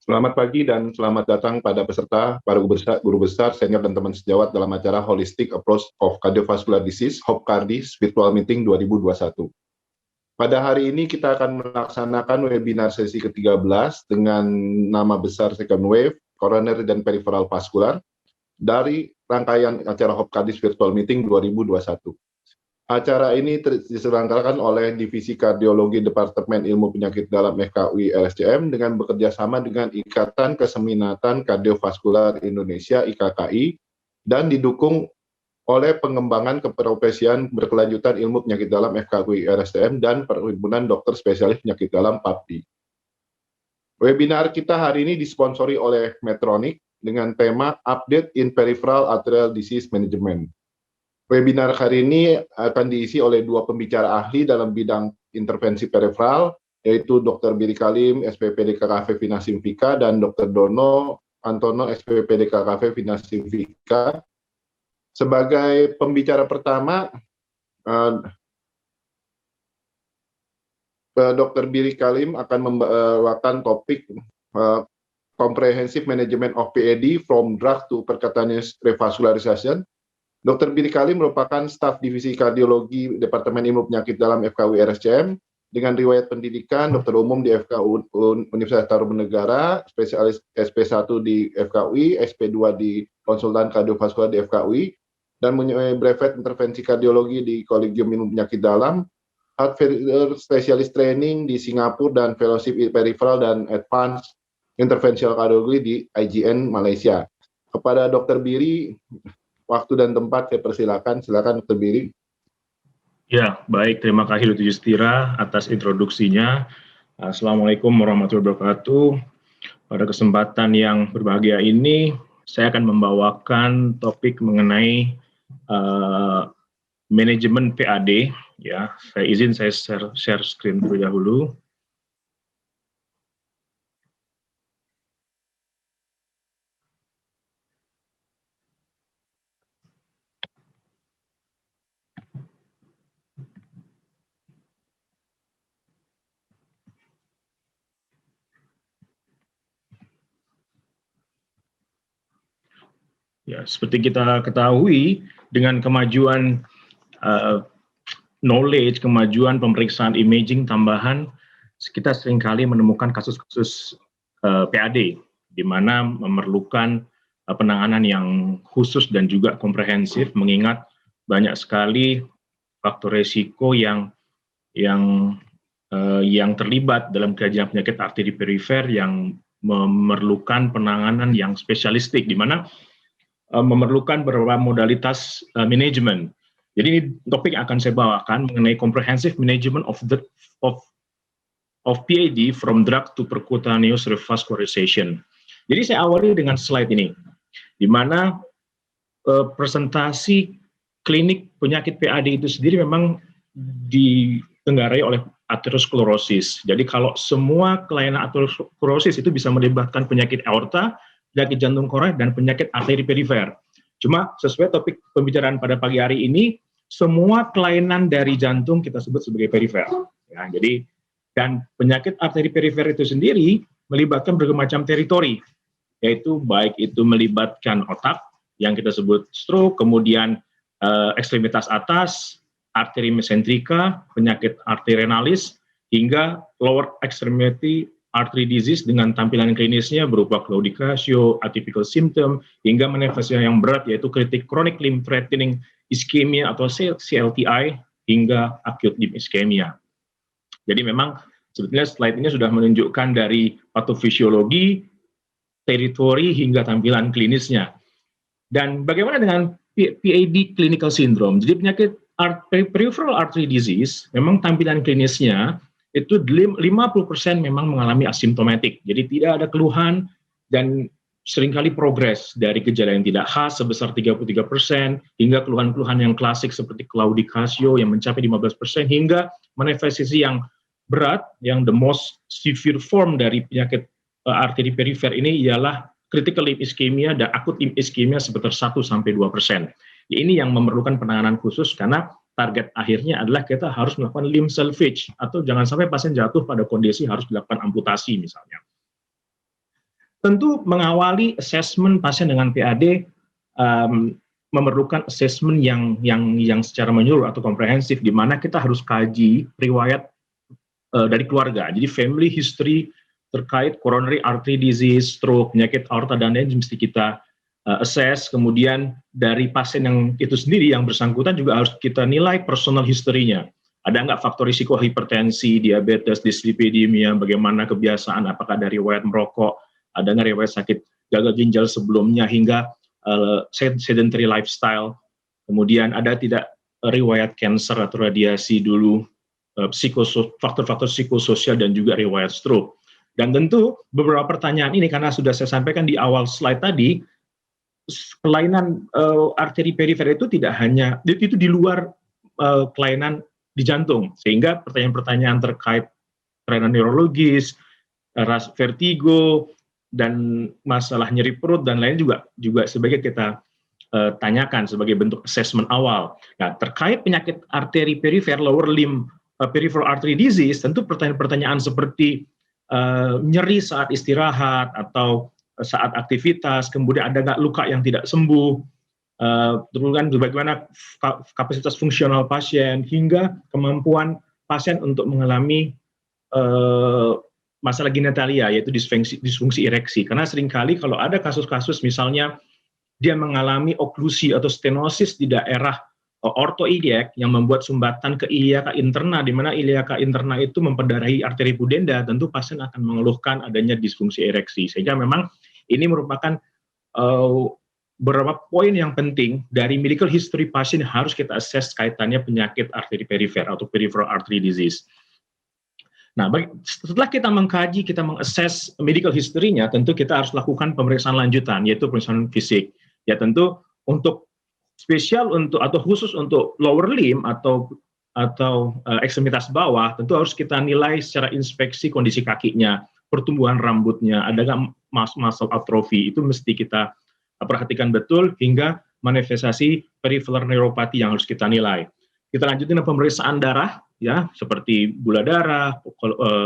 Selamat pagi dan selamat datang pada peserta, para guru besar, senior, dan teman sejawat dalam acara Holistic Approach of Cardiovascular Disease, HOPCARDIS, Virtual Meeting 2021. Pada hari ini kita akan melaksanakan webinar sesi ke-13 dengan nama besar Second Wave, Coronary dan Peripheral Vascular, dari rangkaian acara HOPCARDIS Virtual Meeting 2021. Acara ini diselenggarakan oleh Divisi Kardiologi Departemen Ilmu Penyakit Dalam FKUI RSCM dengan bekerja sama dengan Ikatan Keseminatan Kardiovaskular Indonesia IKKI dan didukung oleh Pengembangan Keprofesian Berkelanjutan Ilmu Penyakit Dalam FKUI RSCM dan Perhimpunan Dokter Spesialis Penyakit Dalam PAPDI. Webinar kita hari ini disponsori oleh Medtronic dengan tema Update in Peripheral Arterial Disease Management. Webinar hari ini akan diisi oleh dua pembicara ahli dalam bidang intervensi peripheral, yaitu Dr. Biri Kalim, SPPD KKV Vina Simfika, dan Dr. Dono Antono, SPPD KKV Vina Simfika. Sebagai pembicara pertama, Dr. Biri Kalim akan membawakan topik Comprehensive Management of PAD from Drug to Percutaneous Revascularization. Dr. Biri Kalim merupakan staf divisi kardiologi Departemen Ilmu Penyakit Dalam FKUI RSCM dengan riwayat pendidikan dokter umum di FKU Universitas Tarumanegara, spesialis SP1 di FKUI, SP2 di konsultan kardiovaskular di FKUI, dan mempunyai brevet intervensi kardiologi di Kolegium Ilmu Penyakit Dalam, heart failure specialist training di Singapura, dan fellowship peripheral dan advanced interventional kardiologi di IGN Malaysia. Kepada Dr. Biri, waktu dan tempat saya persilakan. Silakan Dr. Biri. Ya, baik. Terima kasih Dr. Justira atas introduksinya. Assalamualaikum warahmatullahi wabarakatuh. Pada kesempatan yang berbahagia ini, saya akan membawakan topik mengenai manajemen PAD. Ya, saya share screen terlebih dahulu. Ya, seperti kita ketahui, dengan kemajuan knowledge, kemajuan pemeriksaan imaging tambahan, kita seringkali menemukan kasus-kasus PAD, di mana memerlukan penanganan yang khusus dan juga komprehensif, mengingat banyak sekali faktor resiko yang terlibat dalam kajian penyakit arteri perifer yang memerlukan penanganan yang spesialistik, di mana memerlukan beberapa modalitas manajemen. Jadi ini topik yang akan saya bawakan mengenai comprehensive management of PAD from drug to percutaneous revascularization. Jadi saya awali dengan slide ini, di mana presentasi klinik penyakit PAD itu sendiri memang ditenggarai oleh aterosklerosis. Jadi kalau semua kelainan aterosklerosis itu bisa melibatkan penyakit aorta, penyakit jantung koroner, dan penyakit arteri perifer. Cuma sesuai topik pembicaraan pada pagi hari ini, semua kelainan dari jantung kita sebut sebagai perifer. Ya, jadi dan penyakit arteri perifer itu sendiri melibatkan berbagai macam teritori, yaitu baik itu melibatkan otak yang kita sebut stroke, kemudian ekstremitas atas, arteri mesentrika, penyakit arteri renalis, hingga lower extremity artery disease dengan tampilan klinisnya berupa claudicatio, atypical symptom, hingga manifestasi yang berat yaitu chronic limb threatening ischemia atau CLTI, hingga acute limb ischemia. Jadi memang sebetulnya slide ini sudah menunjukkan dari patofisiologi, teritori, hingga tampilan klinisnya. Dan bagaimana dengan PAD clinical syndrome? Jadi penyakit peripheral artery disease memang tampilan klinisnya itu 50% memang mengalami asimptomatik. Jadi tidak ada keluhan dan seringkali progres dari gejala yang tidak khas sebesar 33% hingga keluhan-keluhan yang klasik seperti claudicatio yang mencapai 15% hingga manifestasi yang berat, yang the most severe form dari penyakit arteri perifer ini ialah critical limb ischemia dan acute limb ischemia sebesar 1-2%. Ini yang memerlukan penanganan khusus karena target akhirnya adalah kita harus melakukan limb salvage atau jangan sampai pasien jatuh pada kondisi harus dilakukan amputasi misalnya. Tentu mengawali assessment pasien dengan PAD memerlukan assessment yang secara menyeluruh atau komprehensif, di mana kita harus kaji riwayat dari keluarga. Jadi family history terkait coronary artery disease, stroke, penyakit aorta dan lain mesti kita assess. Kemudian dari pasien yang itu sendiri yang bersangkutan juga harus kita nilai personal history-nya. Ada nggak faktor risiko hipertensi, diabetes, dyslipidemia, bagaimana kebiasaan, apakah dari riwayat merokok, ada nggak riwayat sakit gagal ginjal sebelumnya, hingga sedentary lifestyle. Kemudian ada tidak riwayat cancer atau radiasi dulu, faktor-faktor psikososial, dan juga riwayat stroke. Dan tentu beberapa pertanyaan ini, karena sudah saya sampaikan di awal slide tadi, kelainan arteri perifer itu tidak hanya, itu di luar kelainan di jantung, sehingga pertanyaan-pertanyaan terkait kelainan neurologis, vertigo, dan masalah nyeri perut dan lain juga sebagai kita tanyakan sebagai bentuk assessment awal. Nah, terkait penyakit arteri perifer, lower limb peripheral artery disease, tentu pertanyaan-pertanyaan seperti nyeri saat istirahat atau saat aktivitas, kemudian ada nggak luka yang tidak sembuh, terus kan bagaimana kapasitas fungsional pasien, hingga kemampuan pasien untuk mengalami masalah genitalia, yaitu disfungsi ereksi. Karena seringkali kalau ada kasus-kasus misalnya dia mengalami oklusi atau stenosis di daerah ortoiliac yang membuat sumbatan ke iliaka interna, di mana iliaka interna itu memperdarahi arteri pudenda, tentu pasien akan mengeluhkan adanya disfungsi ereksi. Sehingga memang ini merupakan beberapa poin yang penting dari medical history pasien harus kita assess kaitannya penyakit arteri perifer atau peripheral artery disease. Nah, setelah kita mengkaji, kita mengakses medical history-nya, tentu kita harus lakukan pemeriksaan lanjutan, yaitu pemeriksaan fisik. Ya tentu untuk spesial atau khusus untuk lower limb atau ekstremitas bawah, tentu harus kita nilai secara inspeksi kondisi kakinya, pertumbuhan rambutnya, ada nggak muscle atrophy, itu mesti kita perhatikan betul, hingga manifestasi peripheral neuropati yang harus kita nilai. Kita lanjutin dengan pemeriksaan darah, ya, seperti gula darah,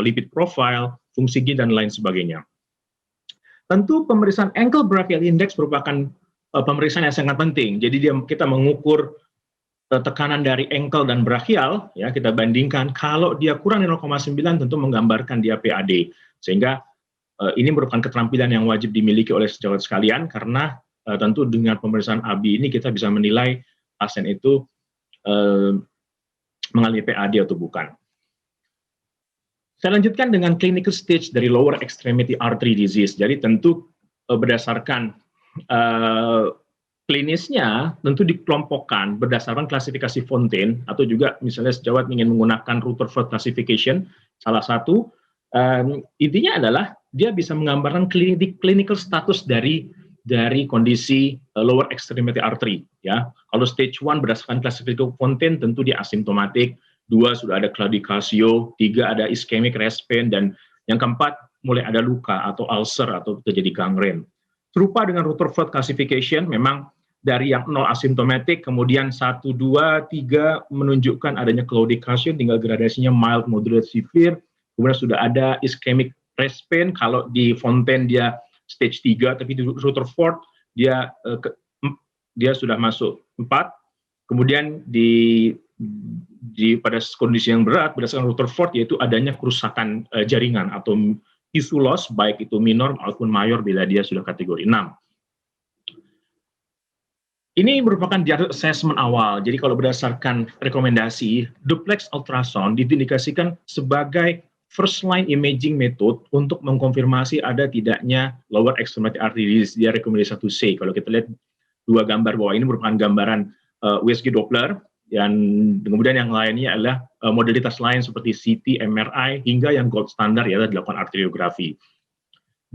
lipid profile, fungsi ginjal, dan lain sebagainya. Tentu pemeriksaan ankle brachial index merupakan pemeriksaan yang sangat penting. Jadi kita mengukur tekanan dari ankle dan brachial, ya, kita bandingkan. Kalau dia kurang dari 0,9 tentu menggambarkan dia PAD. Sehingga ini merupakan keterampilan yang wajib dimiliki oleh sejawat sekalian, karena tentu dengan pemeriksaan AB ini kita bisa menilai pasien itu mengalami PAD atau bukan. Saya lanjutkan dengan clinical stage dari lower extremity artery disease. Jadi tentu berdasarkan klinisnya, tentu dikelompokkan berdasarkan klasifikasi Fontaine, atau juga misalnya sejawat ingin menggunakan Rutherford classification, salah satu intinya adalah dia bisa menggambarkan clinical status dari kondisi lower extremity artery, ya. Kalau stage 1 berdasarkan klasifikasi Fontaine tentu dia asimptomatik, 2 sudah ada claudicatio, 3 ada ischemic response, dan yang keempat mulai ada luka atau ulcer atau terjadi gangren. Serupa dengan Rutherford classification, memang dari yang 0 asimptomatik, kemudian 1, 2, 3 menunjukkan adanya claudicatio, tinggal gradasinya mild, moderate, severe, kemudian sudah ada ischemic response. Kalau di Fontaine dia stage 3, tapi di Rutherford dia sudah masuk 4. Kemudian pada kondisi yang berat berdasarkan Rutherford, yaitu adanya kerusakan jaringan atau tissue loss, baik itu minor maupun mayor bila dia sudah kategori 6. Ini merupakan diagnosis assessment awal. Jadi kalau berdasarkan rekomendasi, duplex ultrasound diindikasikan sebagai first line imaging method untuk mengkonfirmasi ada tidaknya lower extremity artery disease. Dia rekomendasi 1C. Kalau kita lihat dua gambar bawah ini merupakan gambaran USG Doppler, dan kemudian yang lainnya adalah modalitas lain seperti CT, MRI, hingga yang gold standar yaitu dilakukan arteriografi.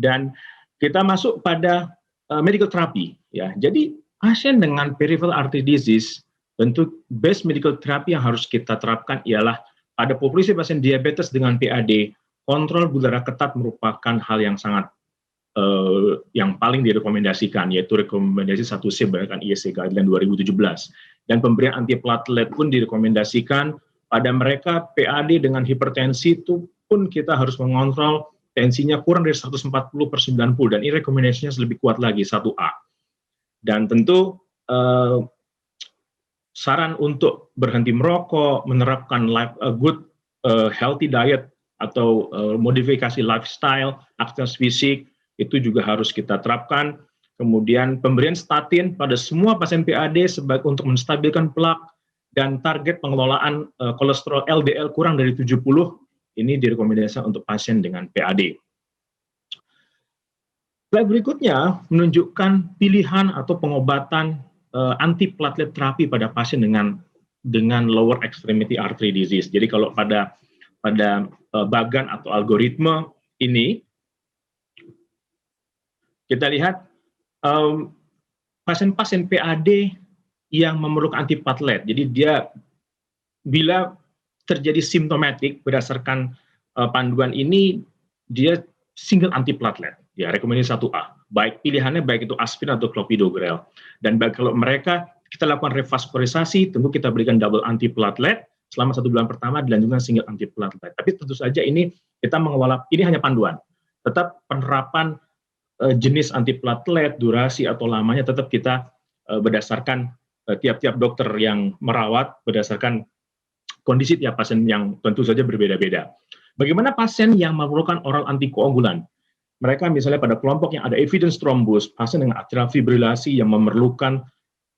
Dan kita masuk pada medical therapy, ya. Jadi pasien dengan peripheral artery disease, tentu best medical therapy yang harus kita terapkan ialah pada populasi pasien diabetes dengan PAD, kontrol gula darah ketat merupakan hal yang sangat yang paling direkomendasikan, yaitu rekomendasi 1C berdasarkan ISC Guideline 2017. Dan pemberian antiplatelet pun direkomendasikan pada mereka PAD dengan hipertensi, itu pun kita harus mengontrol tensinya kurang dari 140/90, dan ini rekomendasinya lebih kuat lagi, 1A. Dan tentu saran untuk berhenti merokok, menerapkan good healthy diet atau modifikasi lifestyle, aktivitas fisik, itu juga harus kita terapkan. Kemudian pemberian statin pada semua pasien PAD sebagai untuk menstabilkan plak, dan target pengelolaan kolesterol LDL kurang dari 70, ini direkomendasikan untuk pasien dengan PAD. Slide berikutnya menunjukkan pilihan atau pengobatan antiplatelet terapi pada pasien dengan lower extremity artery disease. Jadi kalau pada bagan atau algoritma ini, kita lihat pasien-pasien PAD yang memerlukan antiplatelet. Jadi dia bila terjadi simptomatik berdasarkan panduan ini, dia single antiplatelet. Ya, rekomendasi 1A. Baik pilihannya baik itu aspirin atau clopidogrel. Dan kalau mereka kita lakukan revaskularisasi, tentu kita berikan double antiplatelet selama 1 bulan pertama, dilanjutkan single antiplatelet. Tapi tentu saja ini kita mengawal, ini hanya panduan. Tetap penerapan jenis antiplatelet, durasi atau lamanya tetap kita berdasarkan tiap-tiap dokter yang merawat, berdasarkan kondisi tiap pasien yang tentu saja berbeda-beda. Bagaimana pasien yang memerlukan oral antikoagulan? Mereka misalnya pada kelompok yang ada evidence thrombus, pasien dengan atrial fibrilasi yang memerlukan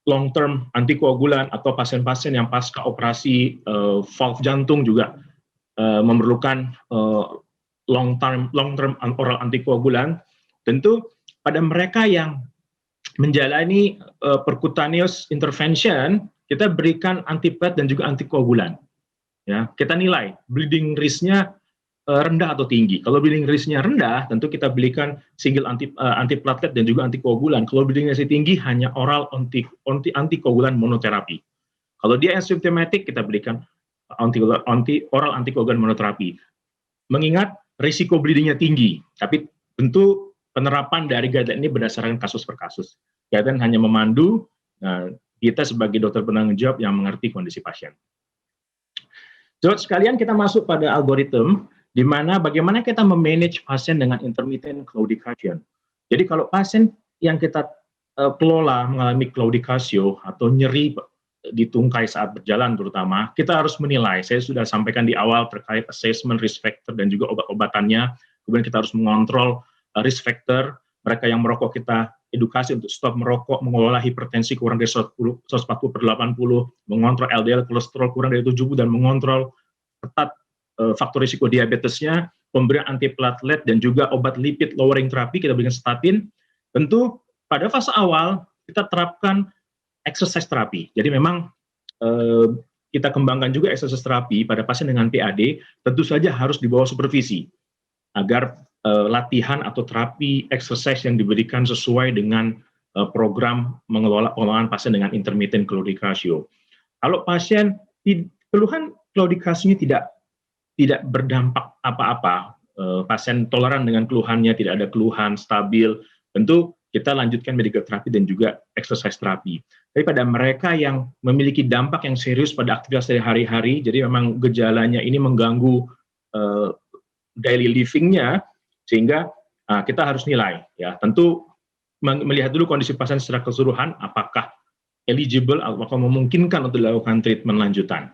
long term antikoagulan, atau pasien-pasien yang pasca operasi valve jantung juga memerlukan long term oral antikoagulan. Tentu pada mereka yang menjalani percutaneous intervention, kita berikan antiplatelet dan juga antikoagulan. Ya, kita nilai bleeding risk-nya rendah atau tinggi. Kalau bleeding risk-nya rendah, tentu kita berikan single antiplatelet dan juga antikoagulan. Kalau bleeding risk tinggi, hanya oral antikoagulan monoterapi. Kalau dia asymptomatic, kita berikan oral antikoagulan monoterapi. Mengingat risiko bleeding-nya tinggi, tapi tentu penerapan dari guideline ini berdasarkan kasus per kasus. Guideline hanya memandu, kita sebagai dokter penanggung jawab yang mengerti kondisi pasien. Jadi sekalian kita masuk pada algoritma, di mana bagaimana kita memanage pasien dengan intermittent claudication. Jadi kalau pasien yang kita kelola mengalami claudicatio atau nyeri di tungkai saat berjalan terutama, kita harus menilai. Saya sudah sampaikan di awal terkait assessment risk factor dan juga obat-obatannya. Kemudian kita harus mengontrol risk factor. Mereka yang merokok kita edukasi untuk stop merokok, mengelola hipertensi kurang dari 140/80, mengontrol LDL kolesterol kurang dari 70, dan mengontrol ketat faktor risiko diabetesnya, pemberian antiplatelet dan juga obat lipid lowering terapi, kita berikan statin. Tentu pada fase awal kita terapkan exercise terapi. Jadi memang kita kembangkan juga exercise terapi pada pasien dengan PAD, tentu saja harus di bawah supervisi agar latihan atau terapi exercise yang diberikan sesuai dengan program pengelolaan pasien dengan intermittent claudication. Kalau pasien keluhan claudication tidak berdampak apa-apa, pasien toleran dengan keluhannya, tidak ada keluhan, stabil, tentu kita lanjutkan medical therapy dan juga exercise therapy. Tapi pada mereka yang memiliki dampak yang serius pada aktivitas sehari-hari, jadi memang gejalanya ini mengganggu daily living-nya, sehingga kita harus nilai. Ya, tentu melihat dulu kondisi pasien secara keseluruhan, apakah eligible, apakah memungkinkan untuk dilakukan treatment lanjutan.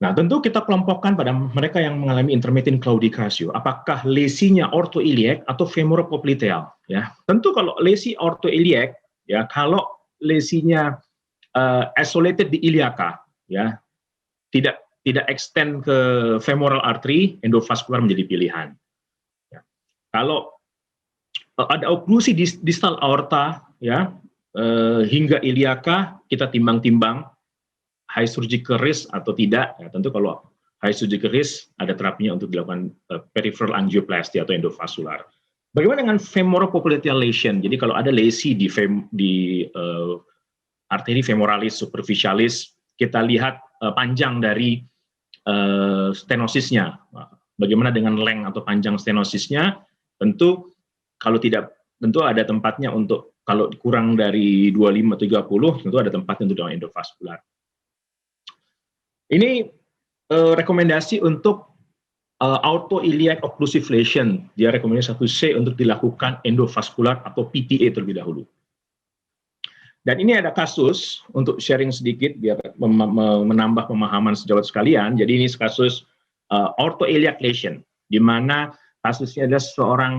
Nah, tentu kita kelompokkan pada mereka yang mengalami intermittent claudication. Apakah lesinya orthoiliac atau femoropopliteal? Ya, tentu kalau lesi orthoiliac, ya, kalau lesinya isolated di iliaka, ya, tidak extend ke femoral artery, endovaskular menjadi pilihan. Ya. Kalau ada oklusi distal aorta, ya, hingga iliaka, kita timbang-timbang high surgical risk atau tidak. Ya, tentu kalau high surgical risk ada terapinya untuk dilakukan peripheral angioplasty atau endovaskular. Bagaimana dengan femoropopliteal lesion? Jadi kalau ada lesi di arteri femoralis superficialis, kita lihat panjang dari stenosisnya. Bagaimana dengan length atau panjang stenosisnya? Tentu kalau tidak, tentu ada tempatnya untuk, kalau kurang dari 25-30, tentu ada tempatnya untuk dengan endovaskular. Ini rekomendasi untuk auto-iliac occlusive lesion, dia rekomendasi 1C untuk dilakukan endovaskular atau PTA terlebih dahulu. Dan ini ada kasus, untuk sharing sedikit, biar menambah pemahaman sejawat sekalian. Jadi ini kasus auto-iliac lesion, di mana kasusnya adalah seorang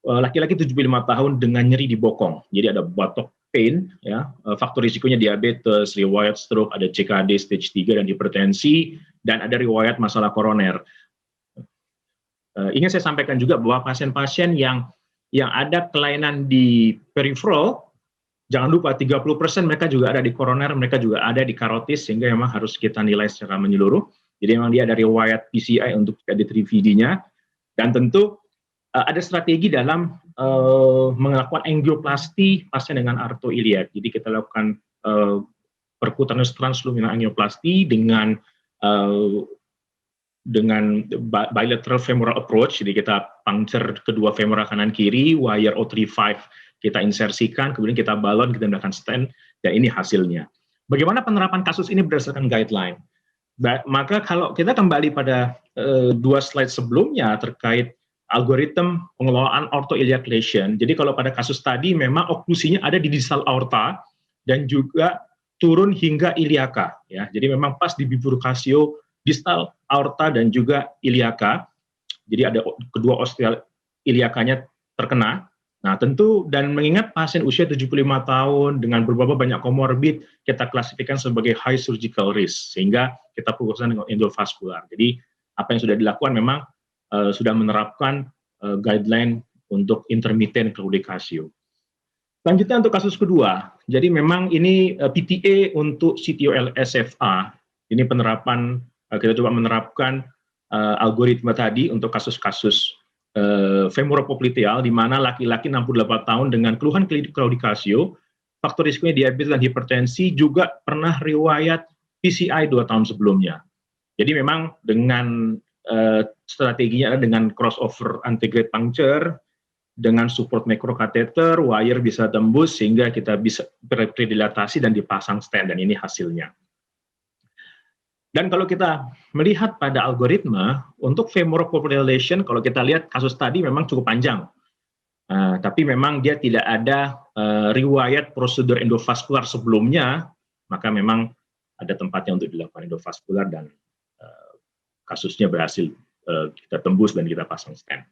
laki-laki 75 tahun dengan nyeri di bokong. Jadi ada buttock pain, ya, faktor risikonya diabetes, riwayat stroke, ada CKD stage 3 dan hipertensi, dan ada riwayat masalah koroner. Ingin saya sampaikan juga bahwa pasien-pasien yang ada kelainan di peripheral, jangan lupa 30% mereka juga ada di koroner, mereka juga ada di karotis, sehingga memang harus kita nilai secara menyeluruh. Jadi memang dia ada riwayat PCI untuk D3VD-nya, dan tentu ada strategi dalam melakukan angioplasti pasien dengan arto-iliac. Jadi kita lakukan percutaneous transluminal angioplasti dengan bilateral femoral approach. Jadi kita puncture kedua femoral kanan kiri, wire O35 kita insersikan, kemudian kita balon, kita menggunakan stent, dan ini hasilnya. Bagaimana penerapan kasus ini berdasarkan guideline? Maka kalau kita kembali pada 2 slide sebelumnya terkait algoritma pengelolaan ortho-iliac lesion, jadi kalau pada kasus tadi memang oklusinya ada di distal aorta dan juga turun hingga iliaka, ya. Jadi memang pas di bifurkasio distal aorta dan juga iliaka, jadi ada kedua ostial iliakanya terkena. Nah tentu, dan mengingat pasien usia 75 tahun dengan beberapa banyak komorbid, kita klasifikasikan sebagai high surgical risk, sehingga kita fokuskan dengan endovaskular. Jadi apa yang sudah dilakukan memang sudah menerapkan guideline untuk intermittent claudicatio. Selanjutnya untuk kasus kedua, jadi memang ini PTA untuk CTO-LSFA, ini penerapan, kita coba menerapkan algoritma tadi untuk kasus-kasus femoropopliteal, di mana laki-laki 68 tahun dengan keluhan claudicatio, faktor risikonya diabetes dan hipertensi, juga pernah riwayat PCI 2 tahun sebelumnya. Jadi memang dengan strateginya adalah dengan crossover antegrade puncture, dengan support microcatheter, wire bisa tembus sehingga kita bisa predilatasi dan dipasang stent, dan ini hasilnya. Dan kalau kita melihat pada algoritma, untuk femoropopliteal lesion, kalau kita lihat kasus tadi memang cukup panjang. Tapi memang dia tidak ada riwayat prosedur endovaskular sebelumnya, maka memang ada tempatnya untuk dilakukan endovaskular, dan kasusnya berhasil kita tembus dan kita pasang stent.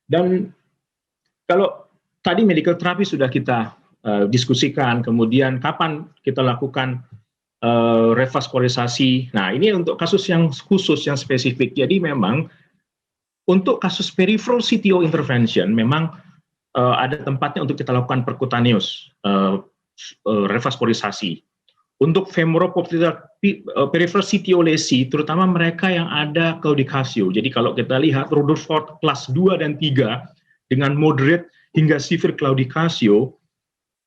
Dan kalau tadi medical therapy sudah kita diskusikan, kemudian kapan kita lakukan revaskularisasi. Nah, ini untuk kasus yang khusus, yang spesifik. Jadi memang untuk kasus peripheral CTO intervention, memang ada tempatnya untuk kita lakukan percutaneous revaskularisasi. Untuk femoropopliteal peripheral CTO lesi, terutama mereka yang ada claudicatio. Jadi kalau kita lihat Rutherford kelas 2 dan 3 dengan moderate hingga severe claudicatio,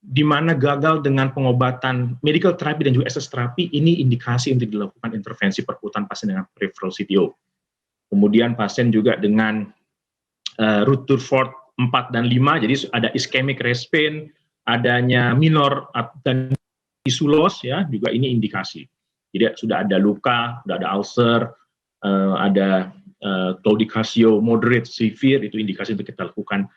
di mana gagal dengan pengobatan medical therapy dan juga SS terapi, ini indikasi untuk dilakukan intervensi perkutan pasien dengan peripheral CTO. Kemudian pasien juga dengan Rutherford 4 dan 5, jadi ada ischemic rest pain, adanya minor dan tisulos, ya, juga ini indikasi. Jadi sudah ada luka, sudah ada ulcer, ada claudicatio moderate, severe, itu indikasi untuk kita lakukan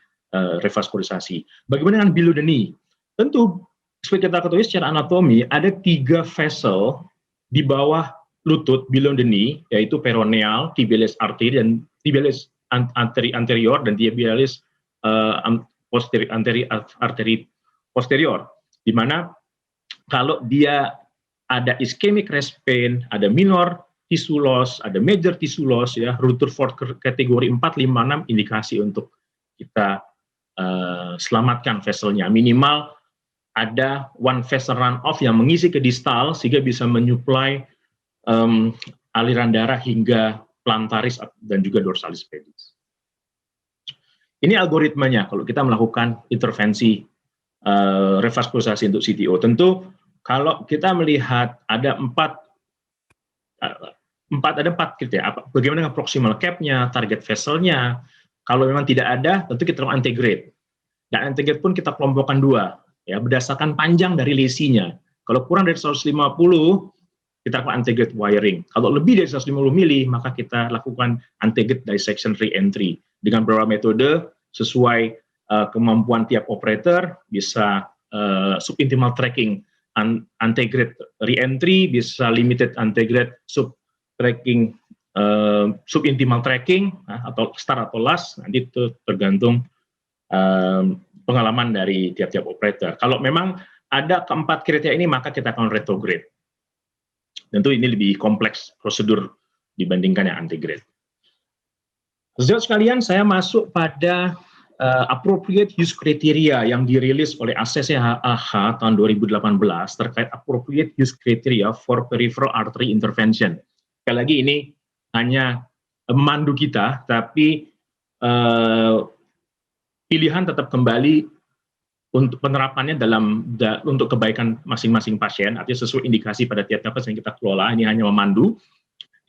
revaskularisasi. Bagaimana dengan below the knee? Tentu, seperti kita ketahui secara anatomi, ada 3 vessel di bawah lutut, below the knee, yaitu peroneal, tibialis arteri, dan tibialis anterior, dan tibialis arteri posterior, di mana kalau dia ada ischemic rest pain, ada minor tissue loss, ada major tissue loss, ya, Rutherford kategori 4, 5, 6, indikasi untuk kita selamatkan vesselnya. Minimal ada one vessel run-off yang mengisi ke distal, sehingga bisa menyuplai aliran darah hingga plantaris dan juga dorsalis pedis. Ini algoritmanya kalau kita melakukan intervensi revaskularisasi untuk CTO. Tentu kalau kita melihat ada 4 kriteria. Bagaimana dengan proximal cap-nya, target vessel-nya. Kalau memang tidak ada, tentu kita lakukan antegrade. Dan antegrade pun kita kelompokkan 2. Ya, berdasarkan panjang dari lesinya. Kalau kurang dari 150, kita lakukan antegrade wiring. Kalau lebih dari 150 mili, maka kita lakukan antegrade dissection re-entry dengan beberapa metode sesuai kemampuan tiap operator, bisa subintimal tracking antegrade re-entry, bisa limited antegrade sub-tracking, subintimal tracking, atau start atau last, nanti itu tergantung pengalaman dari tiap-tiap operator. Kalau memang ada keempat kriteria ini, maka kita akan retrograde. Tentu ini lebih kompleks prosedur dibandingkan yang antegrade. Sejauh sekalian, saya masuk pada appropriate use criteria yang dirilis oleh ACCAH tahun 2018 terkait appropriate use criteria for peripheral artery intervention. Sekali lagi ini hanya memandu kita, tapi pilihan tetap kembali untuk penerapannya untuk kebaikan masing-masing pasien, artinya sesuai indikasi pada tiap-tiap pasien yang kita kelola. Ini hanya memandu,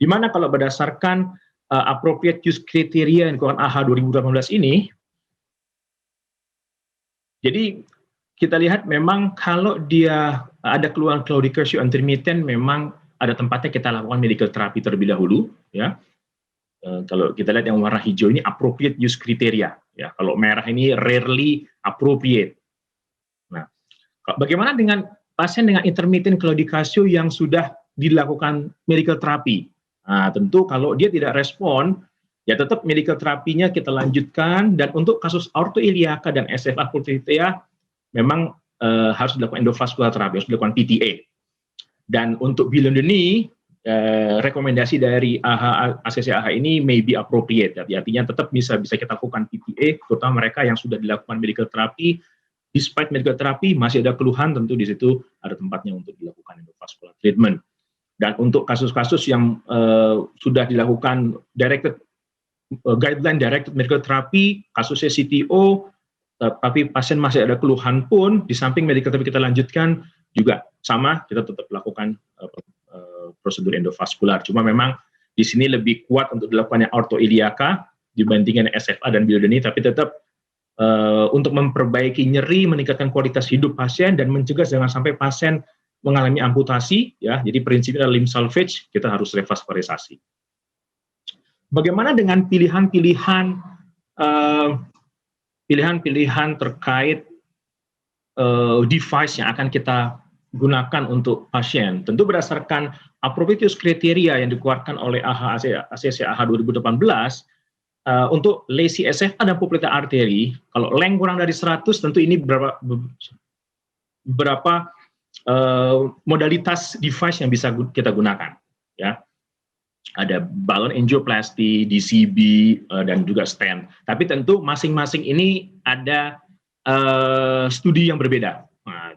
di mana kalau berdasarkan appropriate use criteria yang dikeluarkan AHA 2018 ini, jadi kita lihat memang kalau dia ada keluhan claudication intermittent, memang ada tempatnya kita lakukan medical therapy terlebih dahulu, ya. Kalau kita lihat yang warna hijau ini appropriate use criteria, ya. Kalau merah ini rarely appropriate. Nah, bagaimana dengan pasien dengan intermittent claudication yang sudah dilakukan medical therapy? Nah, tentu kalau dia tidak respon, ya tetap medical terapinya kita lanjutkan, dan untuk kasus aortoiliaka dan SFA pulpitea memang harus dilakukan endovascular terapi, harus dilakukan PTA. Dan untuk below the knee, rekomendasi dari ACCAH ini may be appropriate, artinya tetap bisa kita lakukan PTA, terutama mereka yang sudah dilakukan medical therapy. Despite medical therapy masih ada keluhan, tentu di situ ada tempatnya untuk dilakukan endovascular treatment. Dan untuk kasus-kasus yang sudah dilakukan guideline directed medical therapy, kasusnya CTO, tapi pasien masih ada keluhan pun, di samping medical therapy kita lanjutkan, juga sama, kita tetap lakukan prosedur endovaskular. Cuma memang di sini lebih kuat untuk dilakukannya aortoiliaka dibandingkan SFA dan below the knee, tapi tetap untuk memperbaiki nyeri, meningkatkan kualitas hidup pasien, dan mencegah jangan sampai pasien mengalami amputasi, ya. Jadi prinsipnya limb salvage, kita harus revaskularisasi. Bagaimana dengan pilihan-pilihan terkait device yang akan kita gunakan untuk pasien? Tentu berdasarkan appropriate use criteria yang dikeluarkan oleh ACCAH 2018, untuk lesi SFA dan popliteal arteri, kalau length kurang dari 100, tentu ini beberapa modalitas device yang bisa kita gunakan, ya. Ada balloon angioplasty, DCB, dan juga stent. Tapi tentu masing-masing ini ada studi yang berbeda. Nah,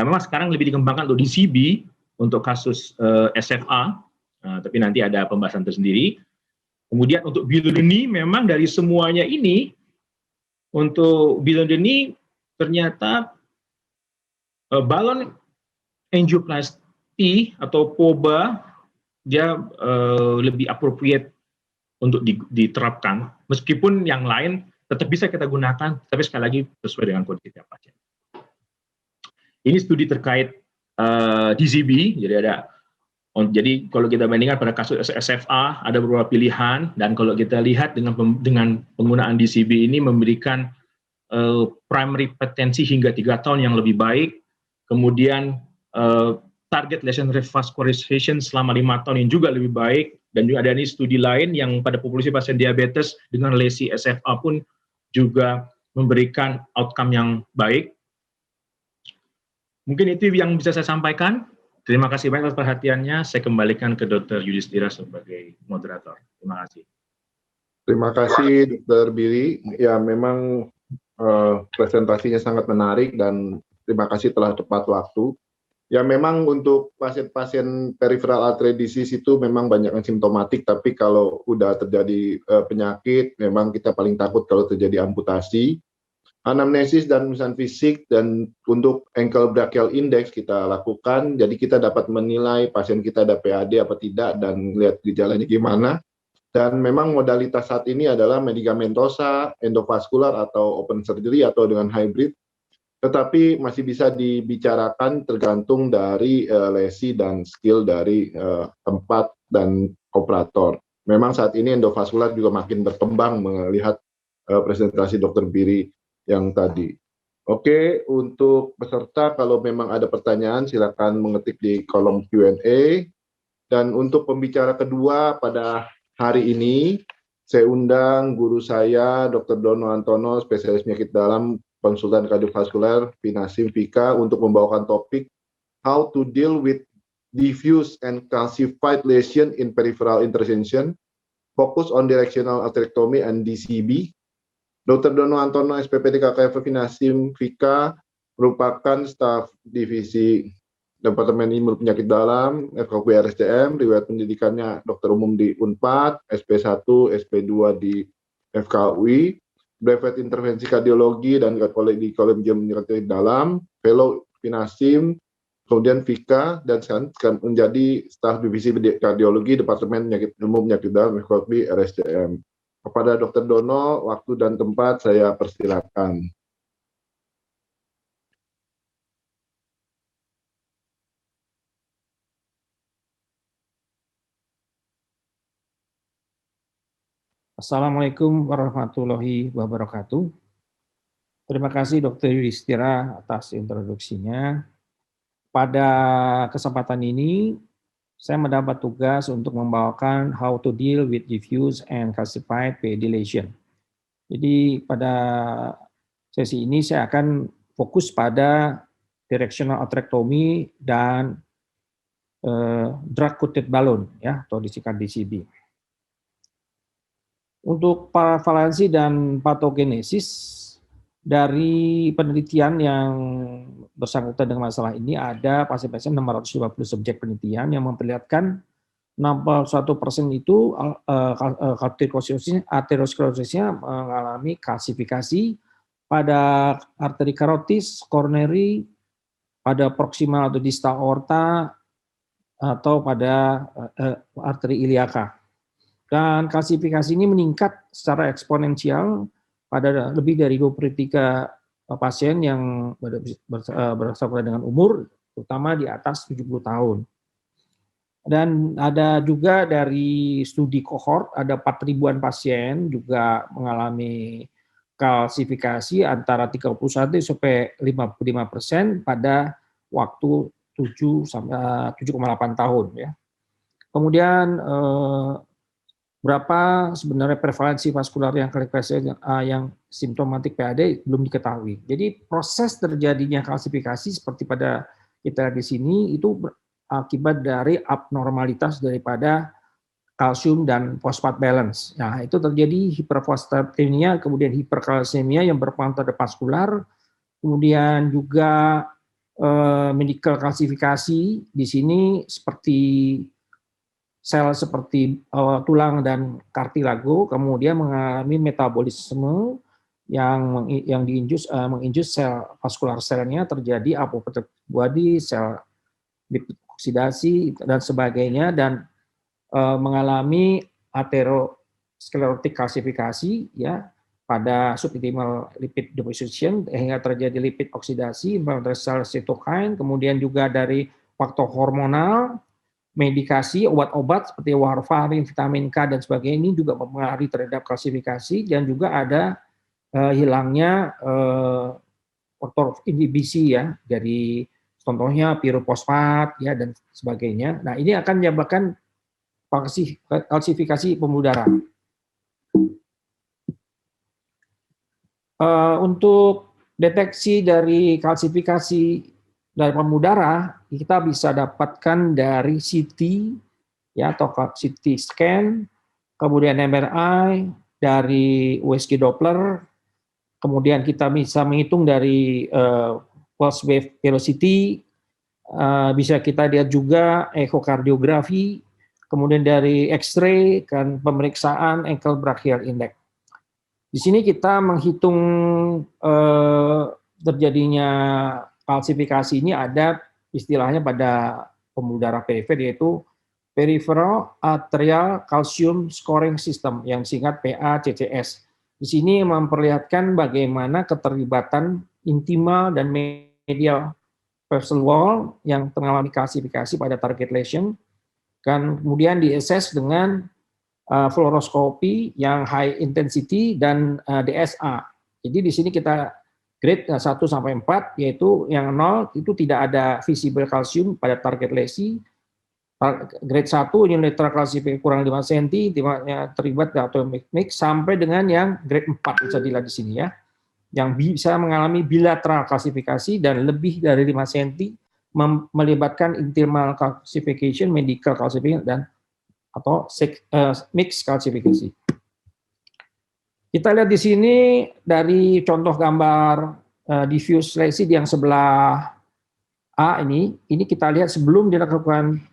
memang sekarang lebih dikembangkan untuk DCB untuk kasus SFA, tapi nanti ada pembahasan tersendiri. Kemudian untuk below the knee, memang dari semuanya ini, untuk below the knee ternyata balloon angioplasty atau POBA dia lebih appropriate untuk diterapkan, meskipun yang lain tetap bisa kita gunakan, tapi sekali lagi sesuai dengan kondisi tiap pasien. Ini studi terkait DCB, jadi kalau kita bandingkan pada kasus SFA ada beberapa pilihan, dan kalau kita lihat dengan penggunaan DCB ini memberikan primary patency hingga 3 tahun yang lebih baik, kemudian target lesion revascularization selama 5 tahun yang juga lebih baik, dan juga ada studi lain yang pada populasi pasien diabetes dengan lesi SFA pun juga memberikan outcome yang baik. Mungkin itu yang bisa saya sampaikan. Terima kasih banyak atas perhatiannya. Saya kembalikan ke Dr. Yudhistira sebagai moderator. Terima kasih. Terima kasih Dr. Billy. Ya, memang presentasinya sangat menarik, dan terima kasih telah tepat waktu. Ya, memang untuk pasien-pasien peripheral artery disease itu memang banyak yang simptomatik, tapi kalau udah terjadi penyakit, memang kita paling takut kalau terjadi amputasi. Anamnesis dan pemeriksaan fisik, dan untuk ankle brachial index kita lakukan, jadi kita dapat menilai pasien kita ada PAD apa tidak, dan lihat gejalanya gimana. Dan memang modalitas saat ini adalah medikamentosa, endovaskular atau open surgery atau dengan hybrid. tetapi masih bisa dibicarakan tergantung dari lesi dan skill dari tempat dan operator. Memang saat ini endovaskular juga makin berkembang melihat presentasi Dr. Biri yang tadi. Oke, untuk peserta kalau memang ada pertanyaan silakan mengetik di kolom Q&A. Dan untuk pembicara kedua pada hari ini, saya undang guru saya, Dr. Dono Antono, spesialis penyakit dalam, konsultan kardiovaskuler, Finasim Vika, untuk membawakan topik How to Deal with Diffuse and Calcified Lesion in Peripheral Intervention, Focus on Directional Atherectomy and DCB. Dr. Dono Antono, SPPD KKF Finasim Vika, merupakan staf divisi Departemen Ilmu Penyakit Dalam, FKUI RSCM, riwayat pendidikannya dokter umum di UNPAD, SP1, SP2 di FKUI, brevet intervensi kardiologi dan di Kolegium Penyakit Dalam, fellow Finasim, kemudian Vika, dan sekarang menjadi staf divisi kardiologi Departemen Ilmu Penyakit Dalam FKUI RSCM. Kepada Dr. Dono, waktu dan tempat saya persilakan. Assalamualaikum warahmatullahi wabarakatuh. Terima kasih Dr. Yudhistira atas introduksinya. Pada kesempatan ini, saya mendapat tugas untuk membawakan how to deal with diffuse and calcified PAD lesion. Jadi pada sesi ini saya akan fokus pada directional atherectomy dan drug-coated balloon, ya, atau disingkat DCB. Untuk prevalensi dan patogenesis dari penelitian yang bersangkutan dengan masalah ini, ada pasien-pasien 650 subjek penelitian yang memperlihatkan 61% itu aterosklerosisnya mengalami kalsifikasi pada arteri karotis, coronary, pada proximal atau distal aorta, atau pada arteri iliaka. Dan kalsifikasi ini meningkat secara eksponensial pada lebih dari 23 pasien yang bersangkutan dengan umur, terutama di atas 70 tahun. Dan ada juga dari studi kohort, ada 4.000-an pasien juga mengalami kalsifikasi antara 31 sampai 55% pada waktu 7,8 tahun. Ya. Kemudian berapa sebenarnya prevalensi vaskular yang yang simptomatik PAD belum diketahui. Jadi proses terjadinya kalsifikasi seperti pada kita di sini itu akibat dari abnormalitas daripada kalsium dan fosfat balance. Nah, itu terjadi hiperfosfatemia, kemudian hiperkalsemia yang berpengaruh terhadap vaskular, kemudian juga medical kalsifikasi di sini seperti sel seperti tulang dan kartilago, kemudian mengalami metabolisme yang menginjus sel vaskular selnya, terjadi apoptotic body, sel lipid oksidasi dan sebagainya, dan mengalami aterosklerotik kalsifikasi ya pada subintimal lipid deposition hingga terjadi lipid oksidasi, sel sitokin, kemudian juga dari faktor hormonal, medikasi, obat-obat seperti warfarin, vitamin K, dan sebagainya ini juga mempengaruhi terhadap kalsifikasi, dan juga ada hilangnya faktor inhibisi ya dari contohnya pirofosfat ya dan sebagainya. Nah, ini akan menyebabkan kalsifikasi pembuluh darah. Untuk deteksi dari kalsifikasi dari pembuluh darah kita bisa dapatkan dari CT ya atau CT scan, kemudian MRI, dari USG Doppler, kemudian kita bisa menghitung dari pulse wave velocity, bisa kita lihat juga ekokardiografi, kemudian dari X-ray kan pemeriksaan ankle brachial index. Di sini kita menghitung terjadinya kalsifikasi ini ada istilahnya pada pembuluh darah perifer, yaitu Peripheral Arterial Calcium Scoring System yang singkat PACCS. Di sini memperlihatkan bagaimana keterlibatan intimal dan medial vessel wall yang mengalami kalsifikasi pada target lesion, dan kemudian di-assess dengan fluoroskopi yang high intensity dan DSA. Jadi di sini kita grade 1 sampai 4, yaitu yang 0 itu tidak ada visible kalsium pada target lesi. Grade 1 unilateral kalsifikasi kurang 5 cm, terlibat atomic mix, sampai dengan yang grade 4 bisa dilihat di sini ya, yang bisa mengalami bilateral kalsifikasi dan lebih dari 5 cm, melibatkan intimal calcification, medial calcification, dan atau mix calcification. Kita lihat di sini dari contoh gambar diffuse lesi yang sebelah A ini kita lihat sebelum dilakukan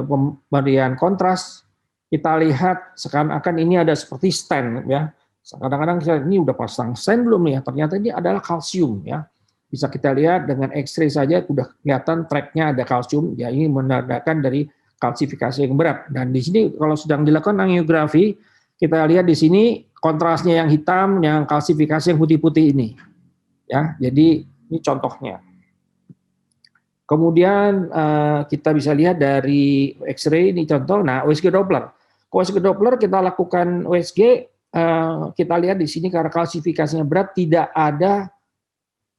pemberian kontras, kita lihat seakan-akan ini ada seperti stent ya. Kadang-kadang ini udah pasang stent belum nih ya, ternyata ini adalah kalsium ya. Bisa kita lihat dengan X-ray saja sudah kelihatan tracknya ada kalsium, ya ini menandakan dari kalsifikasi yang berat. Dan di sini kalau sedang dilakukan angiografi, kita lihat di sini kontrasnya yang hitam, yang kalsifikasi yang putih-putih ini. Ya, jadi ini contohnya. Kemudian kita bisa lihat dari X-ray ini contoh. Nah, USG Doppler. USG Doppler kita lakukan USG, kita lihat di sini karena kalsifikasinya berat, tidak ada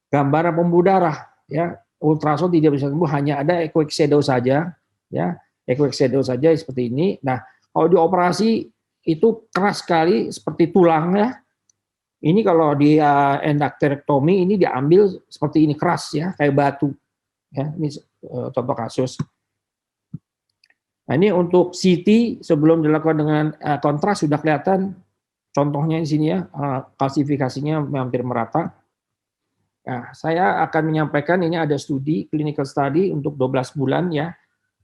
gambaran pembuluh darah. Ya, ultrasound tidak bisa sembuh, hanya ada echoic shadow saja. Ya, echoic shadow saja seperti ini. Nah, kalau dioperasi itu keras sekali seperti tulang ya. Ini kalau di endarterektomi ini diambil seperti ini keras ya, kayak batu. Ya, ini contoh kasus. Nah, ini untuk CT sebelum dilakukan dengan kontras sudah kelihatan contohnya di sini ya, kalsifikasinya hampir merata. Nah, saya akan menyampaikan ini ada studi clinical study untuk 12 bulan ya.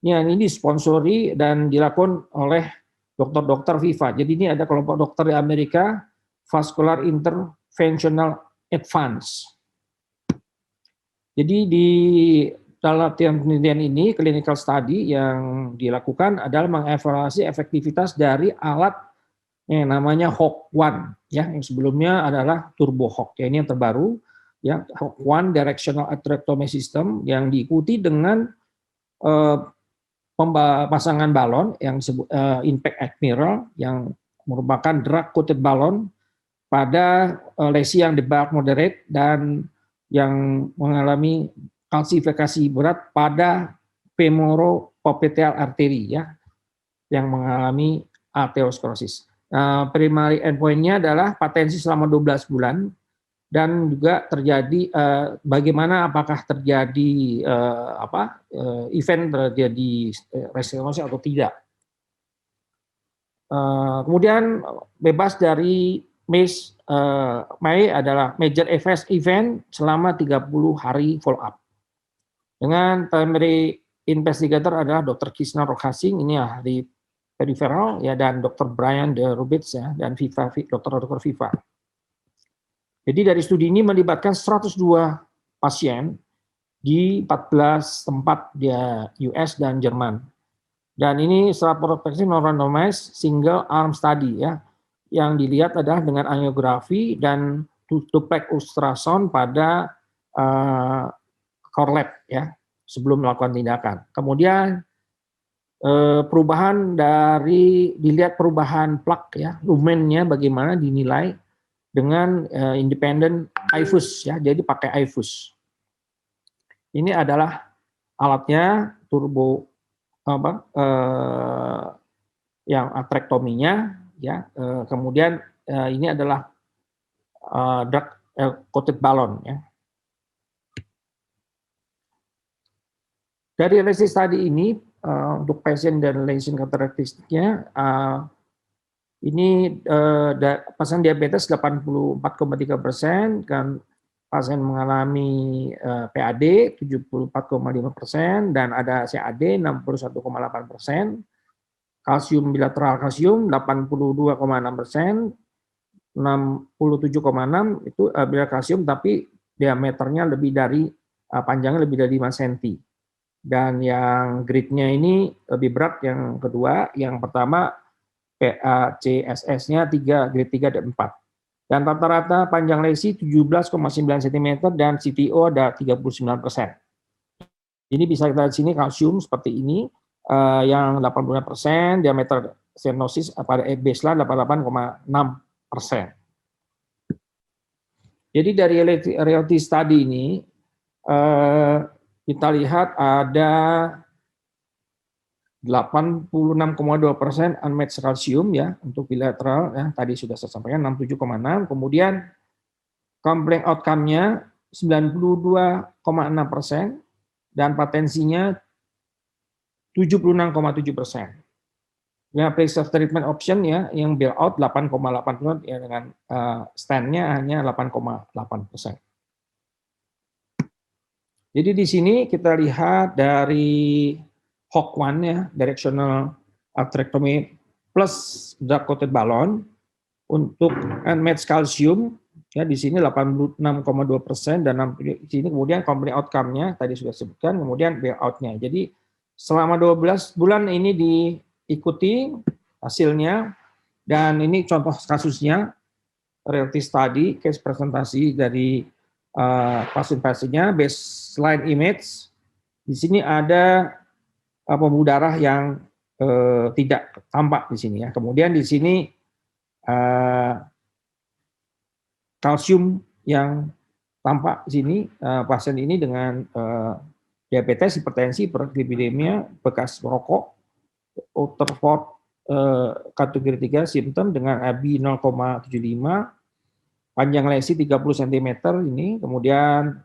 Ini disponsori dan dilakukan oleh dokter-dokter Viva. Jadi ini ada kelompok dokter di Amerika, Vascular Interventional Advance. Jadi di dalam penelitian ini, clinical study yang dilakukan adalah mengevaluasi efektivitas dari alat yang namanya HOC1, ya, yang sebelumnya adalah Turbo HOC. Ya, ini yang terbaru, ya, HOC1 Directional Atherectomy System yang diikuti dengan pasangan balon yang disebut impact admiral yang merupakan drug coated balon pada lesi yang debulk moderate dan yang mengalami kalsifikasi berat pada femoropopliteal artery ya, yang mengalami arteriosklerosis. Primary endpoint-nya adalah patensi selama 12 bulan dan juga terjadi bagaimana apakah terjadi event terjadi resistenosis atau tidak. Kemudian bebas dari MACE adalah major adverse event selama 30 hari follow up. Dengan primary investigator adalah Dr. Krishna Rokhasing, ini ahli peripheral ya, dan Dr. Brian de Rubitz ya, dan Dr. Viva. Jadi dari studi ini melibatkan 102 pasien di 14 tempat di US dan Jerman. Dan ini secara prospektif non-randomized single arm study ya. Yang dilihat adalah dengan angiografi dan duplex ultrasound pada core lab ya, sebelum melakukan tindakan. Kemudian perubahan dari dilihat perubahan plak ya, lumennya bagaimana dinilai dengan independent IFUS ya, jadi pakai IFUS. Ini adalah alatnya turbo yang atrektominya ya, kemudian ini adalah drug coated balon ya. Dari lesion study ini untuk pasien dan lesion karakteristiknya ini pasien diabetes 84,3%, kan pasien mengalami PAD 74,5% dan ada CAD 61,8%. Kalsium bilateral kalsium 82,6%, 67,6 itu bilateral kalsium tapi diameternya lebih dari panjangnya lebih dari 5 cm. Dan yang grade-nya ini lebih berat yang kedua, yang pertama PACSS-nya 3 grade 3 dan 4. Dan rata-rata panjang lesi 17,9 cm dan CTO ada 39%. Ini bisa kita lihat sini kalsium seperti ini yang 80%, diameter stenosis pada baseline 88,6%. Jadi dari reality study ini kita lihat ada 86,2% unmatched kalsium ya untuk bilateral ya, tadi sudah saya sampaikan 67,6, kemudian complete outcome-nya 92,6% dan patensinya 76,7%. Ya, pre-save treatment option ya yang bailout 8,8% ya dengan stand-nya hanya 8,8%. Jadi di sini kita lihat dari HOC1 ya, directional atherectomy plus drug-coated balloon untuk unmatched calcium ya di sini 86,2% dan di sini kemudian complete outcome-nya tadi sudah sebutkan, kemudian bailout-nya. Jadi selama 12 bulan ini diikuti hasilnya dan ini contoh kasusnya reality study case presentasi dari pasien-pasiennya, baseline image. Di sini ada pembuluh darah yang tidak tampak di sini ya. Kemudian di sini kalsium yang tampak di sini pasien ini dengan diabetes, hipertensi, hiperlipidemia, bekas merokok, Rutherford kategori 3 simptom dengan AB 0,75, panjang lesi 30 cm ini, kemudian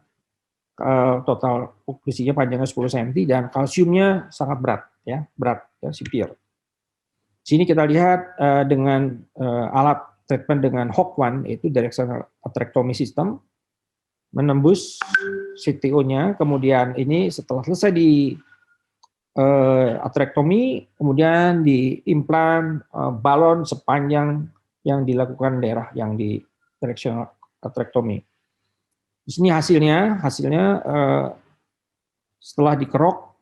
total okklusinya panjangnya 10 cm dan kalsiumnya sangat berat ya, severe. Sini kita lihat dengan alat treatment dengan HOC1 itu directional atherectomy system menembus CTO-nya, kemudian ini setelah selesai di atherectomy kemudian diimplan balon sepanjang yang dilakukan daerah yang di directional atherectomy. Di sini hasilnya setelah dikerok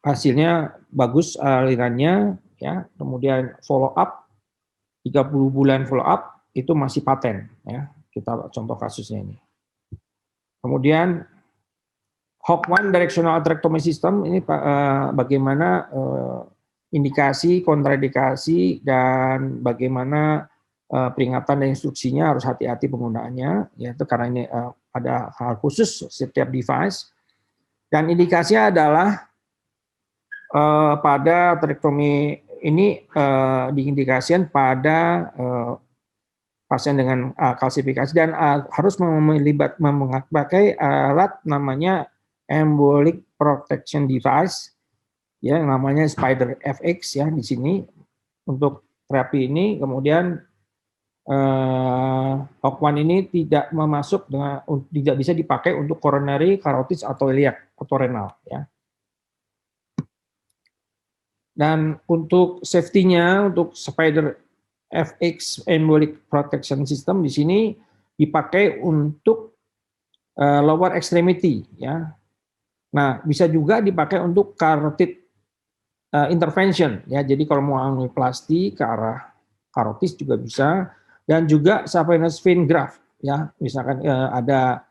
hasilnya bagus alirannya ya, kemudian follow up 30 bulan follow up itu masih paten ya. Kita contoh kasusnya ini. Kemudian HOC1 directional atherectomy system ini bagaimana indikasi, kontraindikasi dan bagaimana peringatan dan instruksinya harus hati-hati penggunaannya ya, itu karena ini ada hal khusus setiap device dan indikasinya adalah pada atherectomy ini diindikasikan pada pasien dengan kalsifikasi dan harus memakai alat namanya embolic protection device ya namanya Spider FX ya di sini untuk terapi ini. Kemudian HOC1 ini tidak bisa dipakai untuk coronary, carotis atau iliac atau renal ya. Dan untuk safety-nya untuk Spider FX embolic protection system di sini dipakai untuk lower extremity ya. Nah, bisa juga dipakai untuk carotid intervention ya. Jadi kalau mau angioplasti ke arah carotis juga bisa. Dan juga saphenous vein graft ya, misalkan ada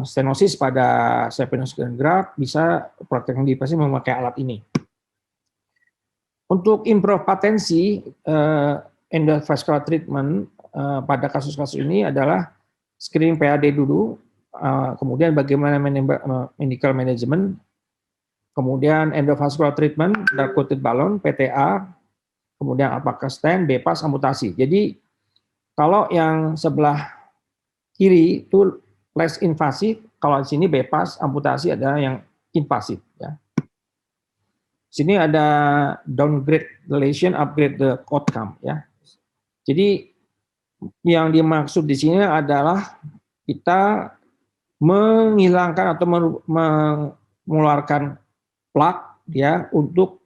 stenosis pada saphenous vein graft bisa praktek di pasien memakai alat ini. Untuk improve patensi endovascular treatment pada kasus-kasus ini adalah screening PAD dulu, kemudian bagaimana medical management, kemudian endovascular treatment, drug-coated balloon, PTA, kemudian apakah stent, bypass, amputasi. Jadi kalau yang sebelah kiri itu less invasif, kalau di sini bypass, amputasi adalah yang invasif. Ya. Sini ada downgrade the lesion, upgrade the outcome. Ya. Jadi yang dimaksud di sini adalah kita menghilangkan atau mengeluarkan plak ya untuk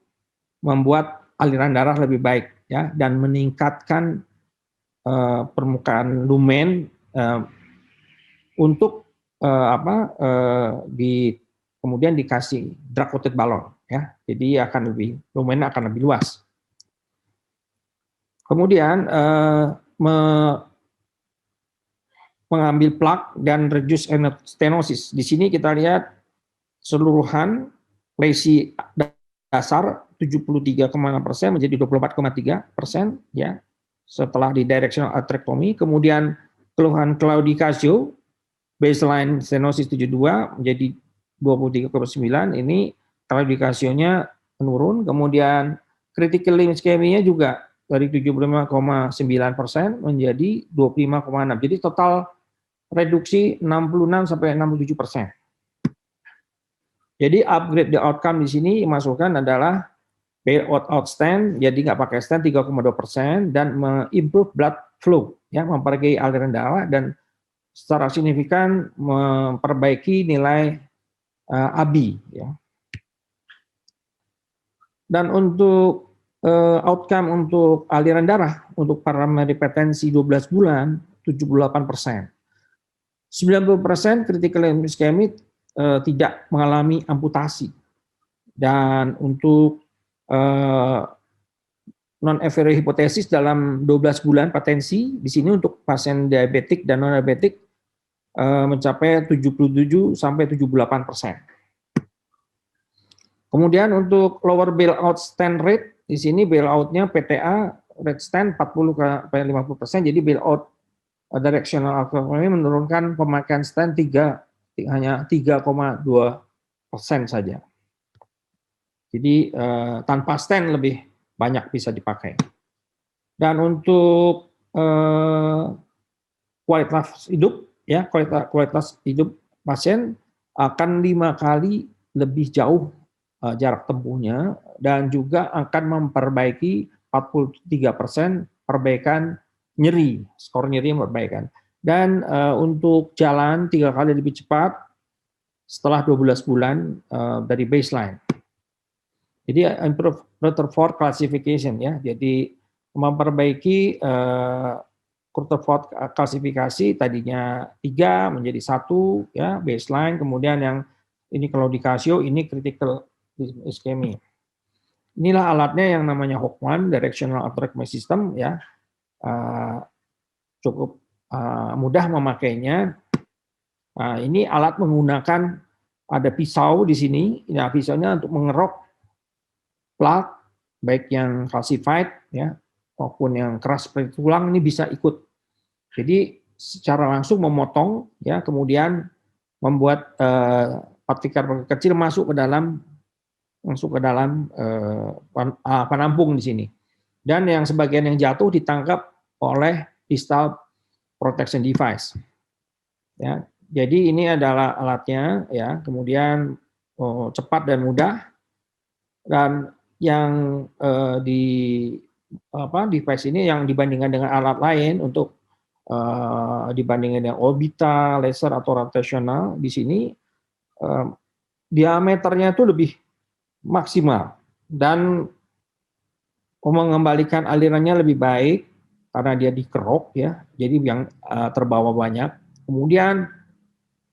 membuat aliran darah lebih baik ya dan meningkatkan permukaan lumen untuk kemudian dikasih drug-coated balloon ya, jadi lumennya akan lebih luas. Kemudian mengambil plak dan reduce stenosis. Di sini kita lihat seluruhan lesi dasar 73,6% menjadi 24,3% ya setelah di directional atherectomy. Kemudian keluhan claudicatio baseline stenosis 72 menjadi 23,9, ini claudicatio-nya menurun. Kemudian critical limb ischemia juga dari 75,9% menjadi 25,6. Jadi total reduksi 66 sampai 67%. Jadi upgrade the outcome di sini masukkan adalah bailout stent, jadi nggak pakai stent 3,2% dan improve blood flow, ya memperbaiki aliran darah dan secara signifikan memperbaiki nilai ABI. Ya. Dan untuk outcome untuk aliran darah untuk parametri hipertensi 12 bulan 78%. 90% critical limb ischemic tidak mengalami amputasi. Dan untuk non-inferior hipotesis dalam 12 bulan patensi, di sini untuk pasien diabetik dan non-diabetik mencapai 77 sampai 78%. Kemudian untuk lower bailout stent rate, di sini bailout-nya PTA rate stent 40 sampai 50%, jadi bailout directional atherectomy menurunkan pemakaian stent hanya 3,2% saja. Jadi tanpa stent lebih banyak bisa dipakai. Dan untuk kualitas hidup, ya kualitas hidup pasien akan 5 kali lebih jauh jarak tempuhnya dan juga akan memperbaiki 43% perbaikan nyeri, skor nyeri perbaikan. Dan untuk jalan 3 kali lebih cepat setelah 12 bulan dari baseline. Jadi improve Rutherford classification ya. Jadi memperbaiki Rutherford klasifikasi tadinya 3 menjadi 1 ya baseline, kemudian yang ini claudicatio, ini critical ischemia. Inilah alatnya yang namanya HOC1 directional atherectomy system ya. Cukup mudah memakainya. Ini alat menggunakan ada pisau di sini. Nah, pisaunya untuk mengerok plak baik yang calcified ya maupun yang keras seperti tulang ini bisa ikut. Jadi secara langsung memotong ya, kemudian membuat partikel kecil masuk ke dalam penampung di sini. Dan yang sebagian yang jatuh ditangkap oleh distal protection device. Ya, jadi ini adalah alatnya ya, kemudian cepat dan mudah. Dan yang device ini yang dibandingkan dengan alat lain untuk dibandingkan dengan orbital, laser atau rotational di sini diameternya itu lebih maksimal dan mengembalikan alirannya lebih baik karena dia dikerok ya, jadi yang terbawa banyak. Kemudian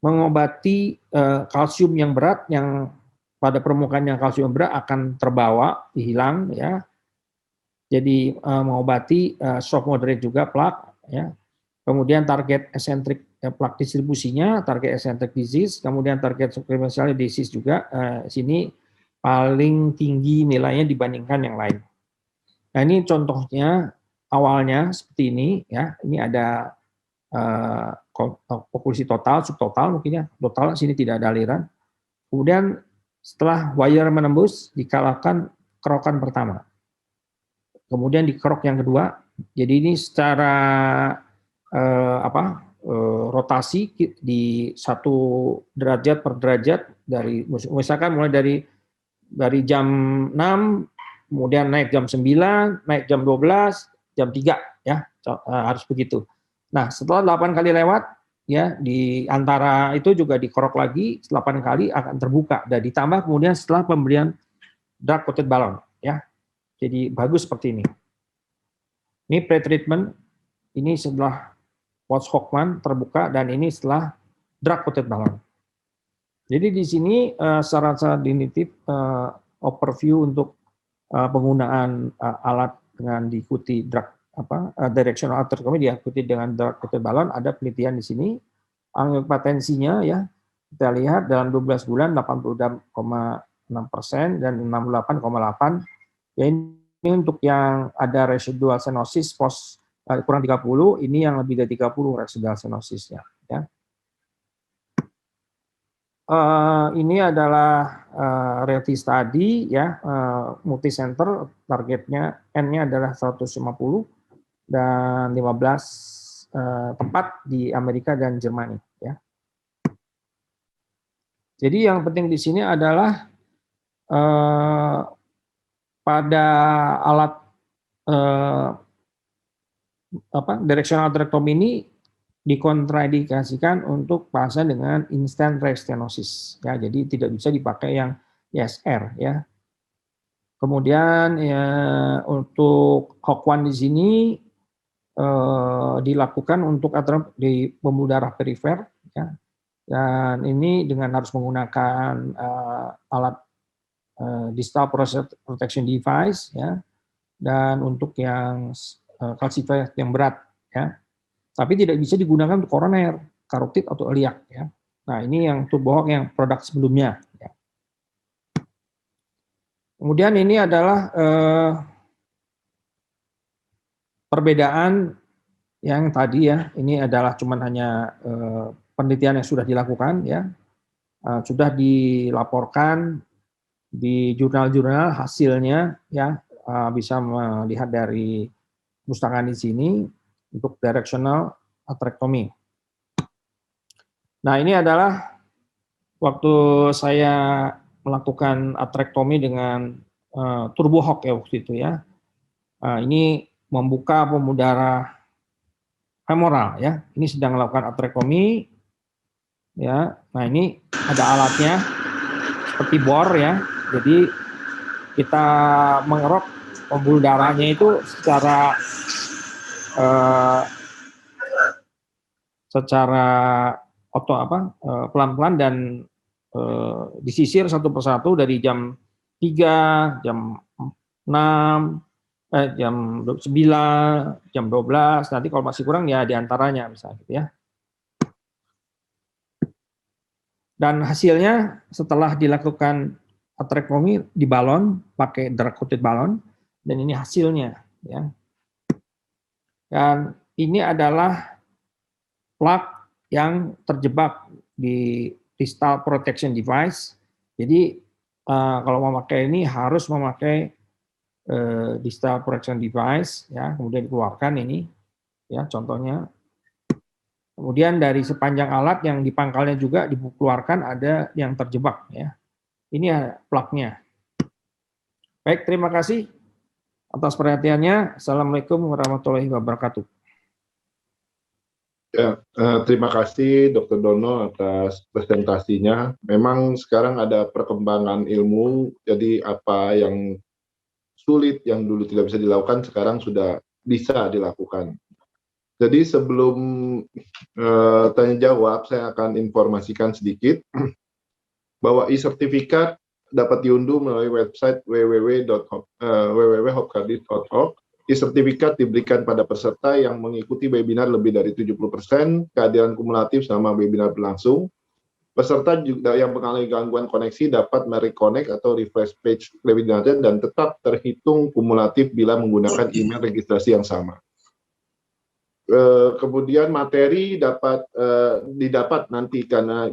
mengobati kalsium yang berat yang pada permukaan yang kalsium berat akan terbawa, hilang ya. Jadi mengobati soft moderate juga plak ya. Kemudian target eccentric plak distribusinya, target eccentric disease, kemudian target sequential disease juga sini paling tinggi nilainya dibandingkan yang lain. Nah, ini contohnya awalnya seperti ini ya. Ini ada okklusi total, subtotal mungkin ya. Total sini tidak ada aliran. Kemudian setelah wire menembus dikalahkan kerokan pertama. Kemudian dikerok yang kedua. Jadi ini secara rotasi di 1 derajat per derajat dari misalkan mulai dari jam 6 kemudian naik jam 9, naik jam 12, jam 3 ya, harus begitu. Nah, setelah 8 kali lewat ya di antara itu juga dikerok lagi 8 kali akan terbuka dan ditambah kemudian setelah pemberian drug coated balloon ya. Jadi bagus seperti ini. Ini pre-treatment, ini setelah post HOC1 terbuka dan ini setelah drug coated balloon. Jadi di sini secara definitif overview untuk penggunaan alat dengan diikuti drug directional atherectomy diikuti dengan drug coated balloon. Ada penelitian di sini. Angka patensinya ya kita lihat dalam 12 bulan 82,6% dan 68,8%. Ya ini untuk yang ada residual stenosis post kurang 30, ini yang lebih dari 30 residual stenosisnya. Ya. Ini adalah reality study ya, multicenter, targetnya N-nya adalah 150 dan 15 tempat di Amerika dan Jerman ya. Jadi yang penting di sini adalah pada alat directional atherectomy ini dikontraindikasikan untuk pasien dengan instant restenosis ya, jadi tidak bisa dipakai yang ISR ya. Kemudian ya untuk HOC1 di sini dilakukan untuk di pembuluh darah perifer ya, dan ini dengan harus menggunakan alat distal protection device ya, dan untuk yang calcified yang berat ya. Tapi tidak bisa digunakan untuk koroner, karotid atau iliak ya. Nah, ini yang turbo HOC yang produk sebelumnya ya. Kemudian ini adalah perbedaan yang tadi ya. Ini adalah cuman hanya penelitian yang sudah dilakukan ya. Sudah dilaporkan di jurnal-jurnal hasilnya ya, bisa melihat dari pustakaan di sini untuk directional atherectomy. Nah, ini adalah waktu saya melakukan atherectomy dengan turbo HOC ya waktu itu ya. Ini membuka pembuluh darah femoral ya. Ini sedang melakukan atherectomy ya. Nah, ini ada alatnya seperti bor ya. Jadi kita mengerok pembuluh darahnya itu secara pelan-pelan dan disisir satu persatu dari jam 3, jam 6, jam 9, jam 12. Nanti kalau masih kurang ya diantaranya misalnya gitu ya. Dan hasilnya setelah dilakukan atherectomy di balon pakai drug coated balon, dan ini hasilnya ya. Dan ini adalah plak yang terjebak di distal protection device. Jadi kalau memakai ini harus memakai distal protection device ya, kemudian dikeluarkan ini ya contohnya. Kemudian dari sepanjang alat yang di pangkalnya juga dikeluarkan ada yang terjebak ya. Ini plaknya. Baik, terima kasih atas perhatiannya. Assalamualaikum warahmatullahi wabarakatuh. Ya, terima kasih Dr. Dono atas presentasinya. Memang sekarang ada perkembangan ilmu, jadi apa yang sulit, yang dulu tidak bisa dilakukan, sekarang sudah bisa dilakukan. Jadi sebelum tanya jawab, saya akan informasikan sedikit bahwa e-sertifikat dapat diunduh melalui website www.hopcardis.org. E-sertifikat diberikan pada peserta yang mengikuti webinar lebih dari 70%, kehadiran kumulatif selama webinar berlangsung. Peserta juga yang mengalami gangguan koneksi dapat mereconnect atau refresh page webinarnya dan tetap terhitung kumulatif bila menggunakan email registrasi yang sama. Kemudian materi didapat nanti karena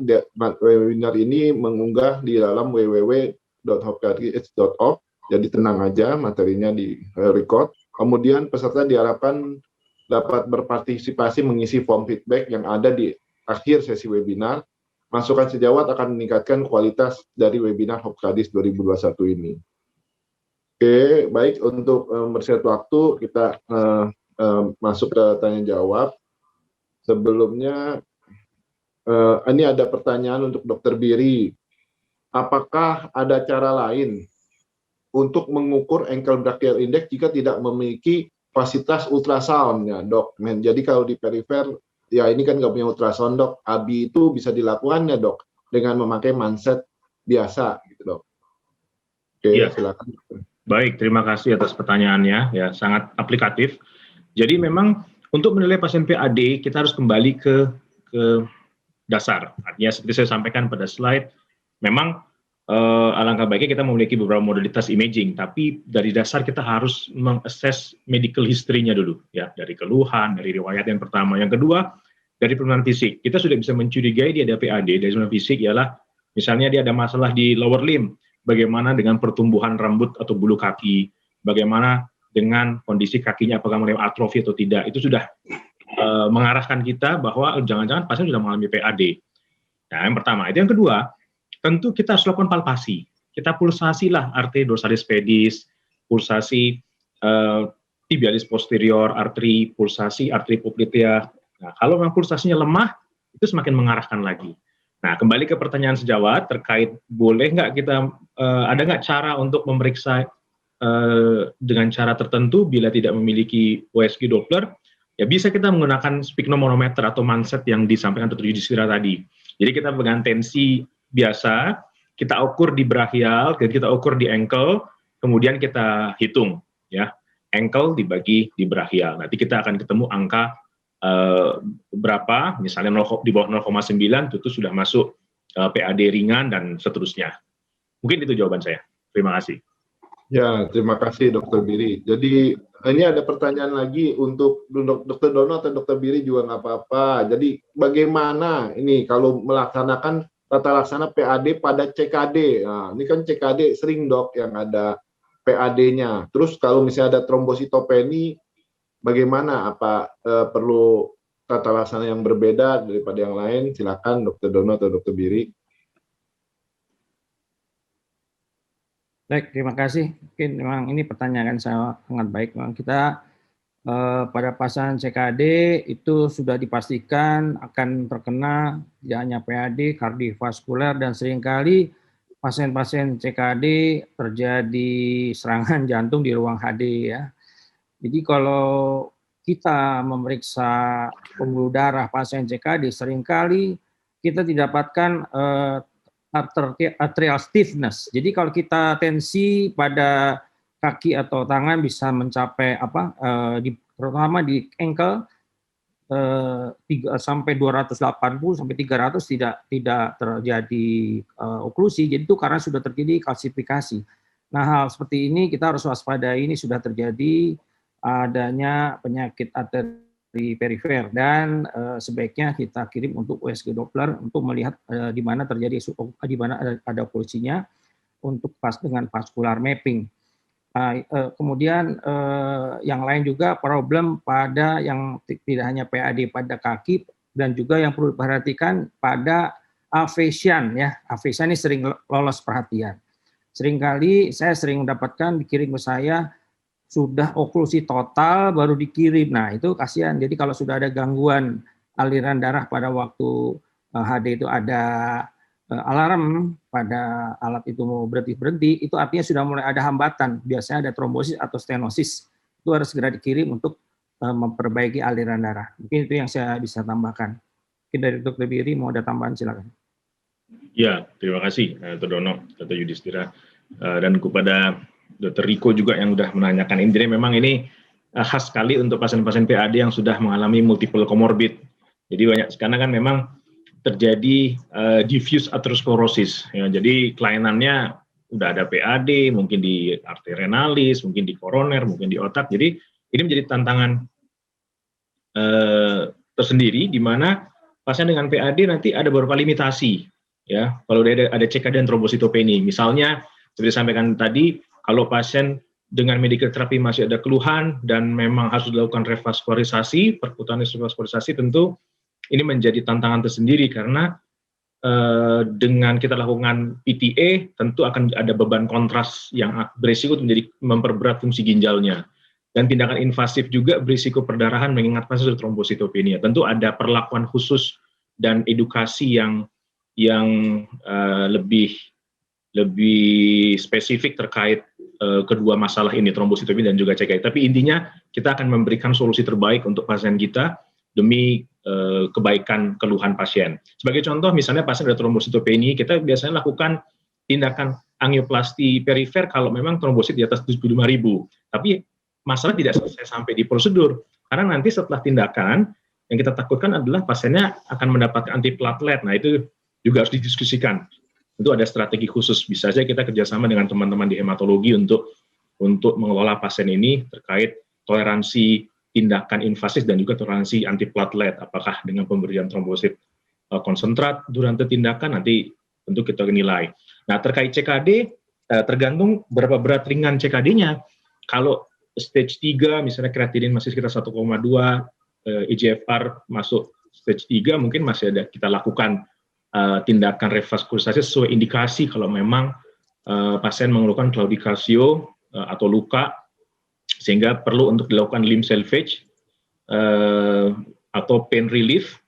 webinar ini mengunggah di dalam www.hopcardis.org. Jadi tenang aja, materinya di record. Kemudian peserta diharapkan dapat berpartisipasi mengisi form feedback yang ada di akhir sesi webinar. Masukan sejawat akan meningkatkan kualitas dari webinar Hopcardis 2021 ini. Oke, baik, untuk mempersingkat waktu kita masuk ke tanya jawab. Sebelumnya ini ada pertanyaan untuk Dr. Biri. Apakah ada cara lain untuk mengukur ankle brachial index jika tidak memiliki fasilitas ultrasound ya, Dok? Jadi kalau di perifer ya ini kan nggak punya ultrasound, Dok. ABI itu bisa dilakukan ya, Dok, dengan memakai manset biasa gitu, Dok. Oke, ya. Silakan. Baik, terima kasih atas pertanyaannya, ya sangat aplikatif. Jadi memang untuk menilai pasien PAD kita harus kembali ke dasar. Artinya seperti saya sampaikan pada slide, memang alangkah baiknya kita memiliki beberapa modalitas imaging, tapi dari dasar kita harus mengakses medical history-nya dulu, ya, dari keluhan, dari riwayat yang pertama. Yang kedua, dari permulaan fisik. Kita sudah bisa mencurigai dia ada PAD dari permulaan fisik, ialah misalnya dia ada masalah di lower limb, bagaimana dengan pertumbuhan rambut atau bulu kaki, bagaimana dengan kondisi kakinya, apakah mulai atrofi atau tidak, itu sudah mengarahkan kita bahwa jangan-jangan pasien sudah mengalami PAD. Nah, yang pertama. Itu yang kedua, tentu kita harus lakukan palpasi. Kita pulsasi lah arteri dorsalis pedis, pulsasi tibialis posterior, arteri, pulsasi arteri popliteal. Nah, kalau memang pulsasinya lemah, itu semakin mengarahkan lagi. Nah, kembali ke pertanyaan sejawat terkait boleh nggak kita, ada nggak cara untuk memeriksa dengan cara tertentu bila tidak memiliki USG Doppler? Ya bisa kita menggunakan sphygmomanometer atau manset yang disampaikan Dr. Yudhistira tadi. Jadi kita pegang tensi biasa, kita ukur di brachial, kita ukur di ankle, kemudian kita hitung, ya, ankle dibagi di brachial. Nanti kita akan ketemu angka berapa, misalnya di bawah 0,9 itu sudah masuk PAD ringan dan seterusnya. Mungkin itu jawaban saya. Terima kasih. Ya, terima kasih Dr. Biri. Jadi ini ada pertanyaan lagi untuk Dr. Dono atau Dr. Biri juga nggak apa-apa. Jadi bagaimana ini kalau melaksanakan tata laksana PAD pada CKD? Nah, ini kan CKD sering dok yang ada PAD-nya. Terus kalau misalnya ada trombositopeni, bagaimana? Apa perlu tata laksana yang berbeda daripada yang lain? Silakan Dr. Dono atau Dr. Biri. Baik, terima kasih. Mungkin memang ini pertanyaan sangat baik. Memang kita pada pasien CKD itu sudah dipastikan akan terkena tidak hanya PAD, kardiovaskuler, dan seringkali pasien-pasien CKD terjadi serangan jantung di ruang HD, ya. Jadi kalau kita memeriksa pembuluh darah pasien CKD, seringkali kita didapatkan atrial stiffness. Jadi kalau kita tensi pada kaki atau tangan bisa mencapai terutama di ankle sampai 280 sampai 300 tidak terjadi oklusi. Jadi itu karena sudah terjadi kalsifikasi. Nah, hal seperti ini kita harus waspadai. Ini sudah terjadi adanya penyakit arteri perifer, dan sebaiknya kita kirim untuk USG Doppler untuk melihat di mana terjadi, di mana ada oklusinya untuk dengan vascular mapping. Kemudian yang lain juga problem pada yang tidak hanya PAD pada kaki, dan juga yang perlu diperhatikan pada aphasia, ya. Aphasia ini sering lolos perhatian. Seringkali saya sering mendapatkan dikirim ke saya sudah oklusi total baru dikirim. Nah, itu kasihan. Jadi kalau sudah ada gangguan aliran darah pada waktu HD itu ada alarm pada alat itu mau berhenti, itu artinya sudah mulai ada hambatan. Biasanya ada trombosis atau stenosis. Itu harus segera dikirim untuk memperbaiki aliran darah. Mungkin itu yang saya bisa tambahkan. Mungkin dari Dr. Biri mau ada tambahan, silakan. Ya, terima kasih Dr. Dono, Dr. Yudhistira, dan kepada Dr. Riko juga yang sudah menanyakan ini. Jadi memang ini khas sekali untuk pasien-pasien PAD yang sudah mengalami multiple comorbid. Jadi banyak, karena kan memang terjadi diffuse atherosclerosis. Ya, jadi kelainannya udah ada PAD, mungkin di arteri renalis, mungkin di koroner, mungkin di otak. Jadi ini menjadi tantangan tersendiri, di mana pasien dengan PAD nanti ada beberapa limitasi. Ya, kalau ada CKD dan trombositopeni, misalnya seperti disampaikan tadi, kalau pasien dengan medical therapy masih ada keluhan dan memang harus dilakukan revaskularisasi, perkutaneous revaskularisasi, tentu ini menjadi tantangan tersendiri karena dengan kita lakukan PTA tentu akan ada beban kontras yang berisiko menjadi memperberat fungsi ginjalnya. Dan tindakan invasif juga berisiko perdarahan mengingat pasien sudah trombositopenia. Tentu ada perlakuan khusus dan edukasi yang lebih spesifik terkait kedua masalah ini, trombositopenia dan juga CKD. Tapi intinya kita akan memberikan solusi terbaik untuk pasien kita demi kebaikan keluhan pasien. Sebagai contoh, misalnya pasien ada trombositopenia, kita biasanya lakukan tindakan angioplasti perifer kalau memang trombosit di atas 75.000. Tapi masalah tidak selesai sampai di prosedur, Karena nanti setelah tindakan, yang kita takutkan adalah pasiennya akan mendapatkan antiplatelet. Nah, itu juga harus didiskusikan. Itu ada strategi khusus. Bisa saja kita kerjasama dengan teman-teman di hematologi untuk mengelola pasien ini terkait toleransi tindakan invasif dan juga toleransi antiplatelet. Apakah dengan pemberian trombosit konsentrat durante tindakan, nanti tentu kita nilai. Nah, terkait CKD, tergantung berapa berat ringan CKD-nya. Kalau stage 3, misalnya kreatinin masih sekitar 1,2, eGFR masuk stage 3, mungkin masih ada kita lakukan tindakan revaskularisasi sesuai indikasi kalau memang pasien mengeluhkan claudicatio atau luka, sehingga perlu untuk dilakukan limb salvage atau pain relief.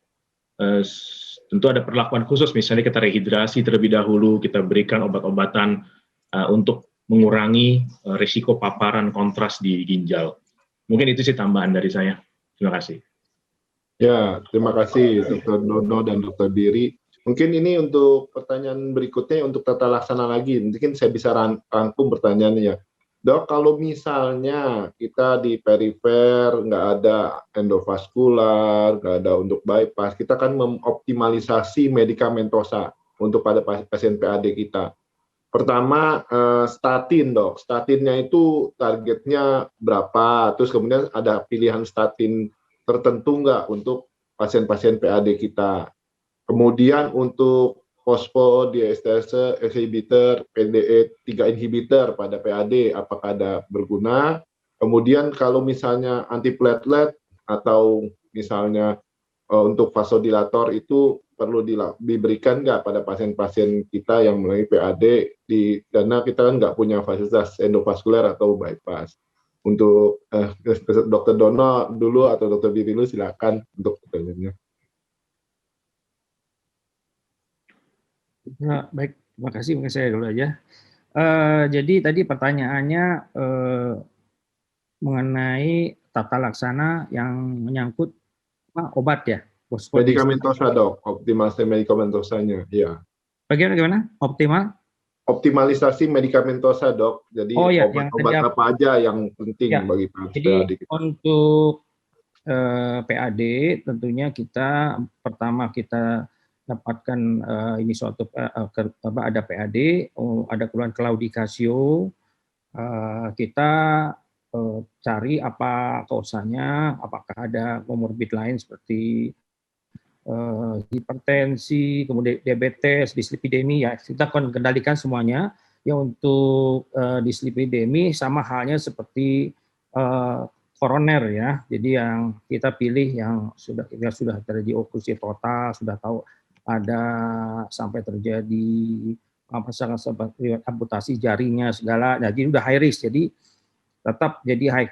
Tentu ada perlakuan khusus, misalnya kita rehidrasi terlebih dahulu, kita berikan obat-obatan untuk mengurangi risiko paparan kontras di ginjal. Mungkin itu sih tambahan dari saya. Terima kasih. Ya, terima kasih Dr. Dono dan Dr. Biri. Mungkin ini untuk pertanyaan berikutnya untuk tata laksana lagi. Mungkin saya bisa rangkum pertanyaannya. Dok, kalau misalnya kita di perifer nggak ada endovaskular, nggak ada untuk bypass, kita kan mengoptimalisasi medikamentosa untuk pada pasien PAD kita. Pertama, statin, Dok. Statinnya itu targetnya berapa? Terus kemudian ada pilihan statin tertentu nggak untuk pasien-pasien PAD kita? Kemudian untuk fosfodiesterase inhibitor, PDE3 inhibitor pada PAD, apakah ada berguna? Kemudian kalau misalnya antiplatelet atau misalnya untuk vasodilator itu perlu diberikan nggak pada pasien-pasien kita yang melalui PAD, karena kita kan nggak punya fasilitas endovaskuler atau bypass. Untuk Dr. Dono dulu atau Dr. Biri dulu, silakan untuk pertanyaannya. Nah, baik, terima kasih. Mungkin saya dulu aja. Jadi tadi pertanyaannya mengenai tata laksana yang menyangkut obat ya. Medikamentosa, Dok. Optimalisasi medikamentosanya, ya. Bagaimana? Optimalisasi medikamentosa, Dok. Jadi obat-obat apa aja yang penting bagi PAD kita. Untuk PAD tentunya kita pertama kita dapatkan ini suatu ada PAD, ada keluhan claudicatio, kita cari apa kausanya, apakah ada komorbid lain seperti hipertensi, kemudian diabetes, dislipidemi, ya kita akan kendalikan semuanya. Ya untuk dislipidemi sama halnya seperti koroner ya. Jadi yang kita pilih yang sudah terjadi oklusi total, sudah tahu ada sampai terjadi amputasi jarinya segala. Jadi udah high risk. Jadi tetap jadi high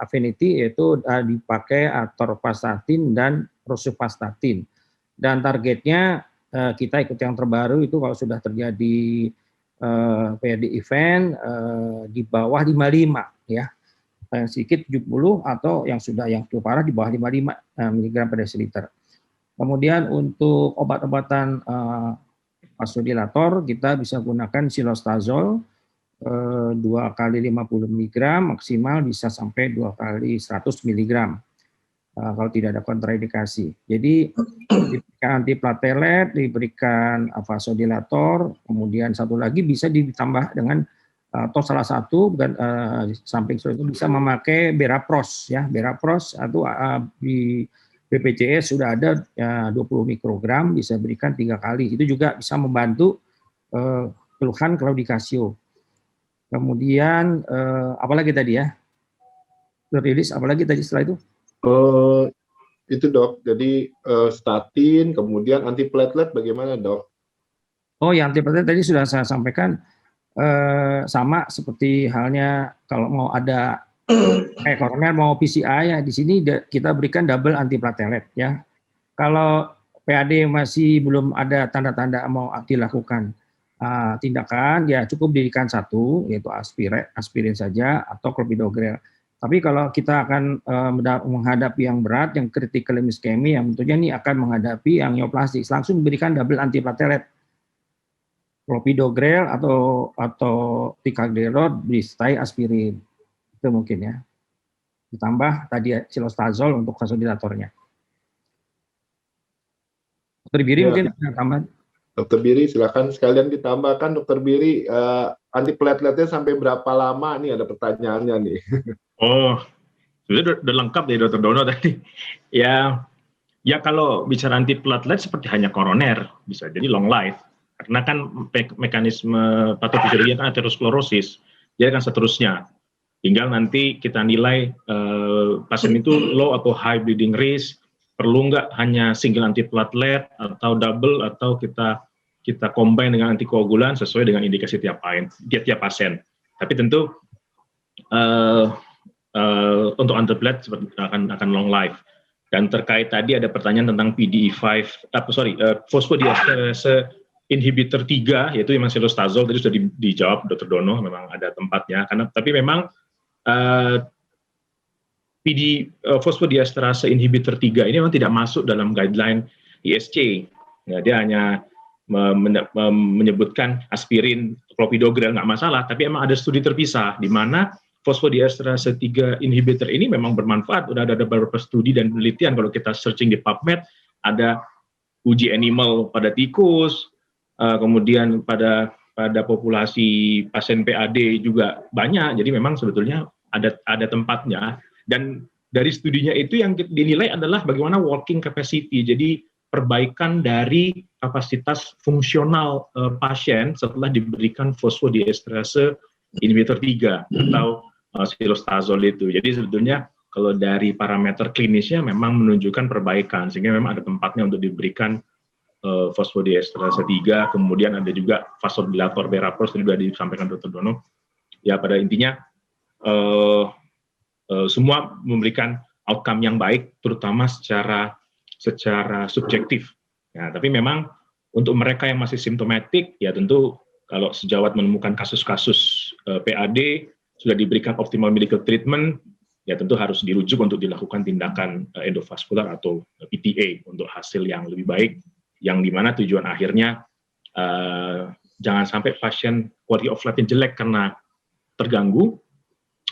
affinity yaitu dipakai atorvastatin dan rosuvastatin. Dan targetnya kita ikut yang terbaru itu kalau sudah terjadi PAD event di bawah 55 ya. Yang sedikit 70 atau yang cukup parah di bawah 55 mg per desiliter. Kemudian untuk obat-obatan vasodilator kita bisa gunakan silostazol 2 kali 50 mg, maksimal bisa sampai 2 kali 100 mg kalau tidak ada kontraindikasi. Jadi diberikan antiplatelet, diberikan vasodilator, kemudian satu lagi bisa ditambah dengan atau salah satu samping itu bisa memakai berapros ya, berapros atau di BPJS sudah ada 20 mikrogram bisa berikan 3 kali. Itu juga bisa membantu keluhan claudicatio. Kemudian apalagi tadi ya? Rilis apalagi tadi setelah itu? Itu, Dok. Jadi statin, kemudian antiplatelet bagaimana, Dok? Oh, ya antiplatelet tadi sudah saya sampaikan sama seperti halnya kalau mau ada koroner mau PCI ya di sini kita berikan double antiplatelet ya. Kalau PAD masih belum ada tanda-tanda mau dilakukan tindakan ya cukup dirikan satu yaitu aspirin saja atau clopidogrel. Tapi kalau kita akan menghadapi yang berat, yang critical ischemia, yang tentunya ini akan menghadapi yang neoplastik, langsung berikan double antiplatelet, clopidogrel atau ticagrelor disertai aspirin. Itu mungkin ya. ditambah tadi silostazol untuk vasodilatornya. Dokter Biri mungkin ada tambahan. Dokter Biri, silakan sekalian ditambahkan, Dokter Biri, antiplateletnya sampai berapa lama nih? Ada pertanyaannya nih. Oh, udah lengkap deh Dokter Dono tadi. Ya, kalau bicara antiplatelet seperti hanya koroner, bisa jadi long life. Karena kan mekanisme patofisiologi kan aterosklerosis, dia akan seterusnya. Tinggal nanti kita nilai pasien itu low atau high bleeding risk, perlu nggak hanya single antiplatelet atau double, atau kita combine dengan antikoagulan sesuai dengan indikasi tiap pasien. Tapi tentu untuk antiplatelet akan long life. Dan terkait tadi ada pertanyaan tentang fosfodiesterase inhibitor 3, yaitu memang silostazol, tadi sudah dijawab Dr. Dono, memang ada tempatnya. Tapi memang fosfodiesterase inhibitor 3 ini memang tidak masuk dalam guideline ISC. Ya, dia hanya menyebutkan aspirin, clopidogrel, nggak masalah, tapi emang ada studi terpisah di mana fosfodiesterase 3 inhibitor ini memang bermanfaat. Udah ada beberapa studi dan penelitian, kalau kita searching di PubMed, ada uji animal pada tikus, kemudian pada populasi pasien PAD juga banyak. Jadi memang sebetulnya ada tempatnya. Dan dari studinya itu yang dinilai adalah bagaimana working capacity, jadi perbaikan dari kapasitas fungsional pasien setelah diberikan fosfodiesterase inhibitor 3 atau silostazol itu. Jadi sebetulnya kalau dari parameter klinisnya memang menunjukkan perbaikan, sehingga memang ada tempatnya untuk diberikan fosfodiesterase 3, kemudian ada juga vasodilator berapros, tadi sudah disampaikan Dr. Dono. Ya, pada intinya semua memberikan outcome yang baik, terutama secara subjektif. Ya, tapi memang untuk mereka yang masih simptomatik, ya tentu kalau sejawat menemukan kasus-kasus PAD sudah diberikan optimal medical treatment, ya tentu harus dirujuk untuk dilakukan tindakan endovaskular atau PTA untuk hasil yang lebih baik, yang dimana tujuan akhirnya jangan sampai pasien quality of life-nya jelek karena terganggu,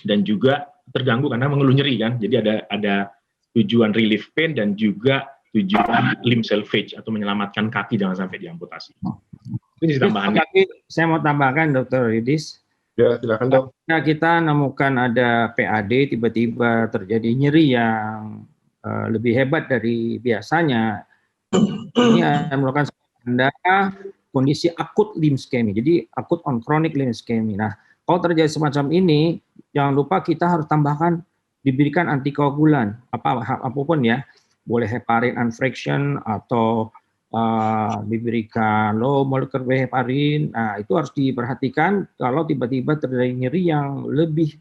dan juga terganggu karena mengeluh nyeri kan. Jadi ada tujuan relief pain dan juga tujuan limb salvage atau menyelamatkan kaki jangan sampai diamputasi. Ini tambahannya. Saya mau tambahkan Dr. Yudis. Ya, silakan Dok. Nah, kita menemukan ada PAD tiba-tiba terjadi nyeri yang lebih hebat dari biasanya. Ini merupakan tanda kondisi akut limb ischemia. Jadi akut on chronic limb ischemia. Nah, kalau terjadi semacam ini, jangan lupa kita harus tambahkan, diberikan antikoagulan, apapun ya, boleh heparin unfraction atau diberikan low molecular weight heparin. Nah, itu harus diperhatikan kalau tiba-tiba terjadi nyeri yang lebih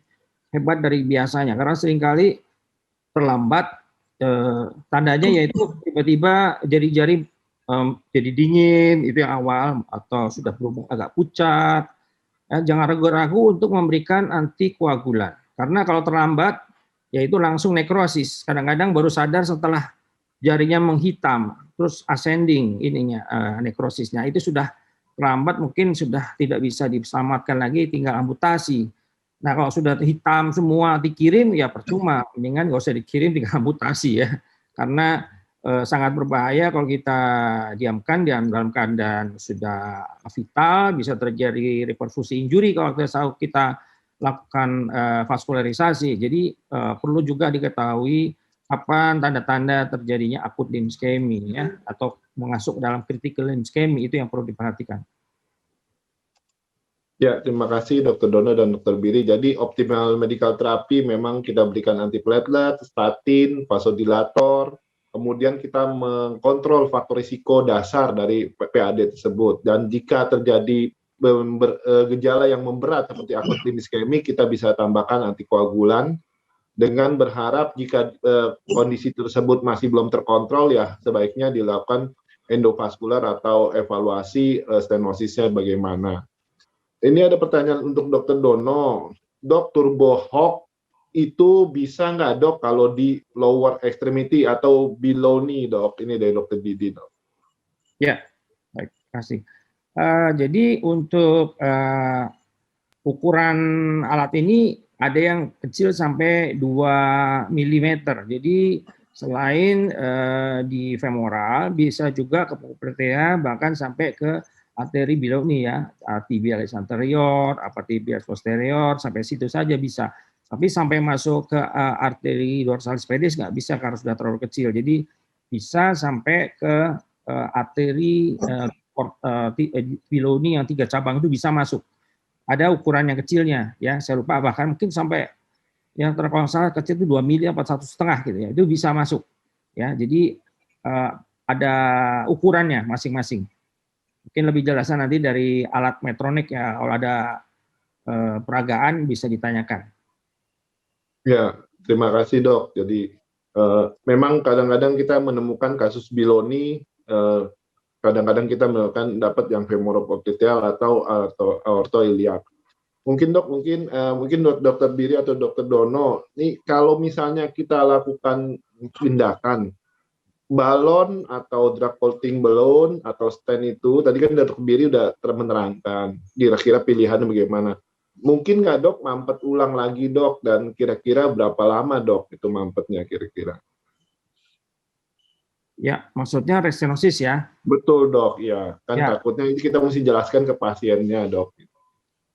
hebat dari biasanya, karena seringkali terlambat. Tandanya yaitu tiba-tiba jari-jari jadi dingin, itu yang awal, atau sudah berubah agak pucat. Ya, jangan ragu-ragu untuk memberikan antikoagulan, karena kalau terlambat, yaitu langsung nekrosis. Kadang-kadang baru sadar setelah jarinya menghitam, terus ascending nekrosisnya, itu sudah terlambat, mungkin sudah tidak bisa diselamatkan lagi, tinggal amputasi. Nah, kalau sudah hitam semua dikirim, ya percuma, mendingan nggak usah dikirim, tinggal amputasi ya, karena sangat berbahaya kalau kita diamkan dalam keadaan sudah vital, bisa terjadi reperfusi injury kalau kita lakukan vaskularisasi. Jadi perlu juga diketahui kapan tanda-tanda terjadinya akut limb ischemia ya, atau masuk dalam critical limb ischemia, itu yang perlu diperhatikan. Ya, terima kasih Dr. Dono dan Dr. Biri. Jadi optimal medical therapy memang kita berikan antiplatelet, statin, vasodilator, kemudian kita mengkontrol faktor risiko dasar dari PAD tersebut. Dan jika terjadi gejala yang memberat seperti akut limb ischemia, kita bisa tambahkan antikoagulan, dengan berharap jika kondisi tersebut masih belum terkontrol, ya sebaiknya dilakukan endovaskular atau evaluasi stenosisnya bagaimana. Ini ada pertanyaan untuk Dr. Dono. Dok, turbohawk itu bisa nggak Dok kalau di lower extremity atau below knee Dok? Ini dari Dr. Didi Dok. Ya, baik, terima kasih. Jadi untuk ukuran alat ini Ada yang kecil sampai 2 mm. Jadi selain di femoral, bisa juga ke pretea, bahkan sampai ke arteri below-knee ya, tibialis anterior, tibialis posterior, sampai situ saja bisa. Tapi sampai masuk ke arteri dorsalis pedis nggak bisa karena sudah terlalu kecil. Jadi bisa sampai ke arteri below-knee yang 3 cabang itu bisa masuk. Ada ukuran yang kecilnya, ya saya lupa, bahkan mungkin sampai yang kalau salah kecil itu 2 mili apa 1,5 gitu ya, itu bisa masuk. Ya, jadi ada ukurannya masing-masing. Mungkin lebih jelasnya nanti dari alat metronik ya, kalau ada peragaan bisa ditanyakan. Ya, terima kasih dok. Jadi memang kadang-kadang kita menemukan kasus biloni, kadang-kadang kita dapat yang femoropopliteal atau aortoiliac. Mungkin dok, mungkin dokter Biri atau dokter Dono, nih kalau misalnya kita lakukan tindakan balon atau drug coating balloon atau stent itu, tadi kan dokter Biri udah menerangkan, kira-kira pilihannya bagaimana. Mungkin nggak dok mampet ulang lagi dok, dan kira-kira berapa lama dok itu mampetnya kira-kira? Ya, maksudnya restenosis ya? Betul dok, ya. Kan ya. Takutnya ini kita mesti jelaskan ke pasiennya dok.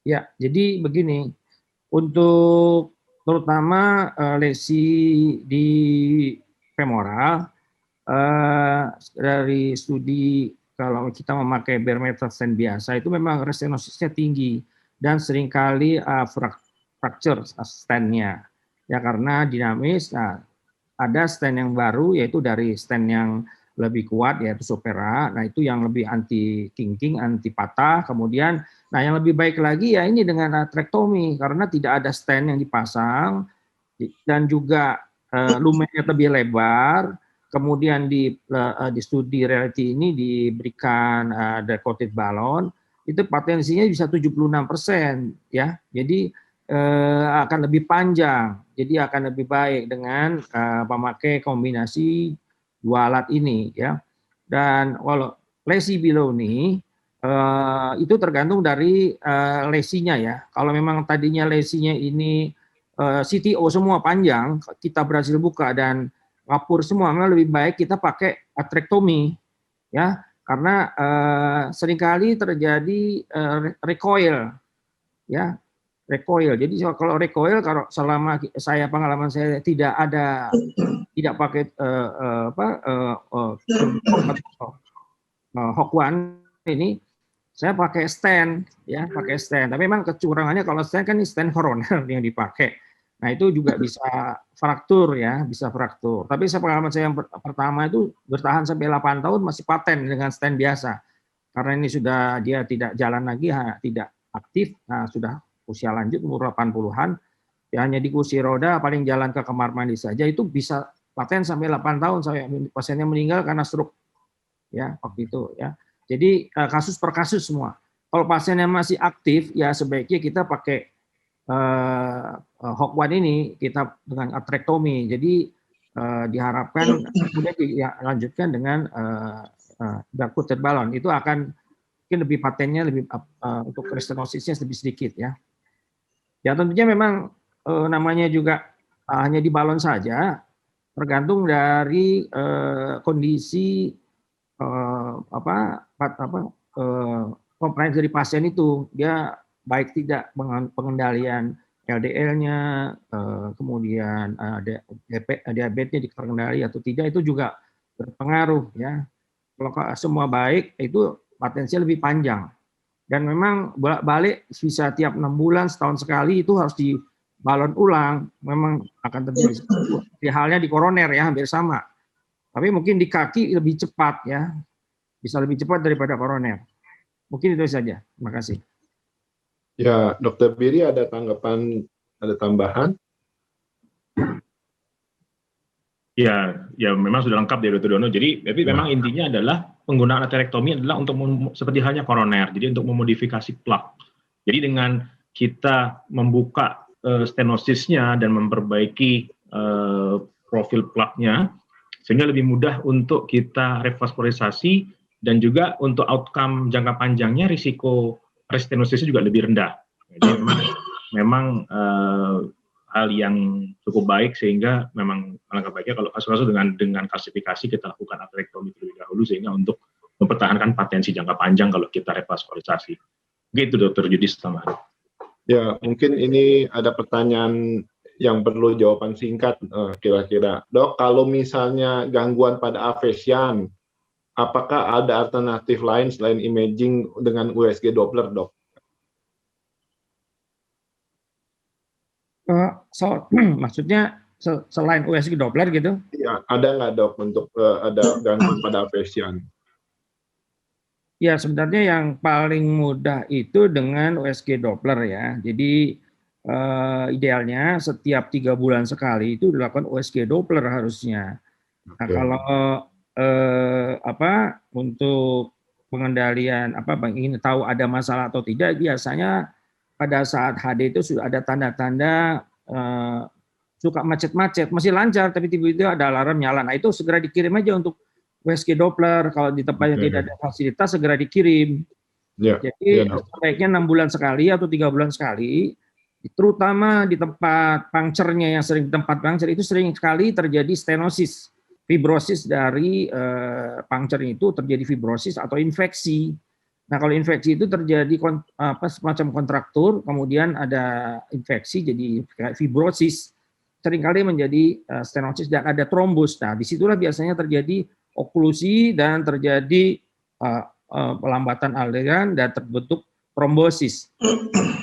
Ya, jadi begini, untuk terutama lesi di femoral, dari studi kalau kita memakai bare metal stent biasa itu memang restenosisnya tinggi dan seringkali fracture stentnya ya karena dinamis. Nah, ada stent yang baru yaitu dari stent yang lebih kuat yaitu Supera. Nah, itu yang lebih anti kinking, anti patah. Kemudian nah yang lebih baik lagi ya ini dengan atherectomy karena tidak ada stent yang dipasang dan juga lumennya lebih lebar. Kemudian di studi reality ini diberikan drug-coated balon, itu potensinya bisa 76% ya. Jadi akan lebih panjang. Jadi akan lebih baik dengan memakai kombinasi 2 alat ini ya. Dan kalau lesi below-knee itu tergantung dari lesinya ya. Kalau memang tadinya lesinya ini CTO semua panjang, kita berhasil buka dan ngapur semua, memang lebih baik kita pakai atherectomy ya, karena seringkali terjadi recoil ya, recoil. Jadi kalau recoil, kalau selama pengalaman saya tidak pakai Hawk-1 ini, saya pakai stent ya, pakai stent. Tapi memang kecurangannya kalau stent kan ini stent koroner yang dipakai. Nah, itu juga bisa fraktur ya, bisa fraktur. Tapi pengalaman saya yang pertama itu bertahan sampai 8 tahun masih paten dengan stent biasa. Karena ini sudah dia tidak jalan lagi, tidak aktif, nah sudah usia lanjut umur 80-an, ya hanya di kursi roda, paling jalan ke kamar mandi saja, itu bisa paten sampai 8 tahun sampai pasiennya meninggal karena stroke. Ya, waktu itu ya. Jadi kasus per kasus semua. Kalau pasiennya masih aktif, ya sebaiknya kita pakai Hawk-1 ini kita dengan atherectomy. Jadi diharapkan kemudian dilanjutkan dengan drug-coated balon. Itu akan mungkin lebih patennya lebih untuk restenosisnya lebih sedikit ya. Ya tentunya memang namanya juga hanya di balon saja, tergantung dari kondisi compliance dari pasien itu, dia baik tidak pengendalian LDL-nya, kemudian diabetesnya terkendali atau tidak, itu juga berpengaruh ya. Kalau semua baik, itu potensinya lebih panjang. Dan memang bolak-balik bisa tiap 6 bulan, setahun sekali itu harus dibalon ulang, memang akan terjadi. Halnya di koroner ya, hampir sama. Tapi mungkin di kaki lebih cepat ya, bisa lebih cepat daripada koroner. Mungkin itu saja. Terima kasih. Ya, Dokter Biri ada tanggapan, ada tambahan? Ya memang sudah lengkap dari Dr. Dono. Jadi memang intinya adalah penggunaan atherectomy adalah untuk seperti halnya koroner. Jadi untuk memodifikasi plak. Jadi dengan kita membuka stenosisnya dan memperbaiki profil plaknya, sehingga lebih mudah untuk kita revaskularisasi dan juga untuk outcome jangka panjangnya risiko restenosis juga lebih rendah. Jadi memang memang hal yang cukup baik, sehingga memang alangkah baiknya kalau kasus-kasus dengan kalsifikasi kita lakukan atherectomy terlebih dahulu, sehingga untuk mempertahankan patensi jangka panjang kalau kita revaskularisasi. Gitu Dokter Yudis tambahan. Ya, mungkin ini ada pertanyaan yang perlu jawaban singkat kira-kira. Dok, kalau misalnya gangguan pada afesian, apakah ada alternatif lain selain imaging dengan USG Doppler, Dok? Maksudnya selain USG Doppler gitu? Iya, ada nggak Dok untuk ada gangguan pada afesian? Ya, sebenarnya yang paling mudah itu dengan USG Doppler ya. Jadi idealnya setiap 3 bulan sekali itu dilakukan USG Doppler harusnya. Nah, kalau untuk pengendalian ingin tahu ada masalah atau tidak, biasanya pada saat HD itu sudah ada tanda-tanda suka macet-macet, masih lancar tapi tiba-tiba ada alarm nyala. Nah, itu segera dikirim aja untuk USG Doppler. Kalau di tempatnya tidak ada fasilitas, segera dikirim. Jadi sebaiknya 6 bulan sekali atau 3 bulan sekali, terutama di tempat puncture-nya yang sering, tempat puncture itu sering sekali terjadi stenosis, fibrosis dari puncture itu terjadi fibrosis atau infeksi. Nah, kalau infeksi itu terjadi semacam kontraktur, kemudian ada infeksi jadi kayak fibrosis, seringkali menjadi stenosis dan ada trombus. Nah, disitulah biasanya terjadi oklusi dan terjadi pelambatan aliran dan terbentuk trombosis.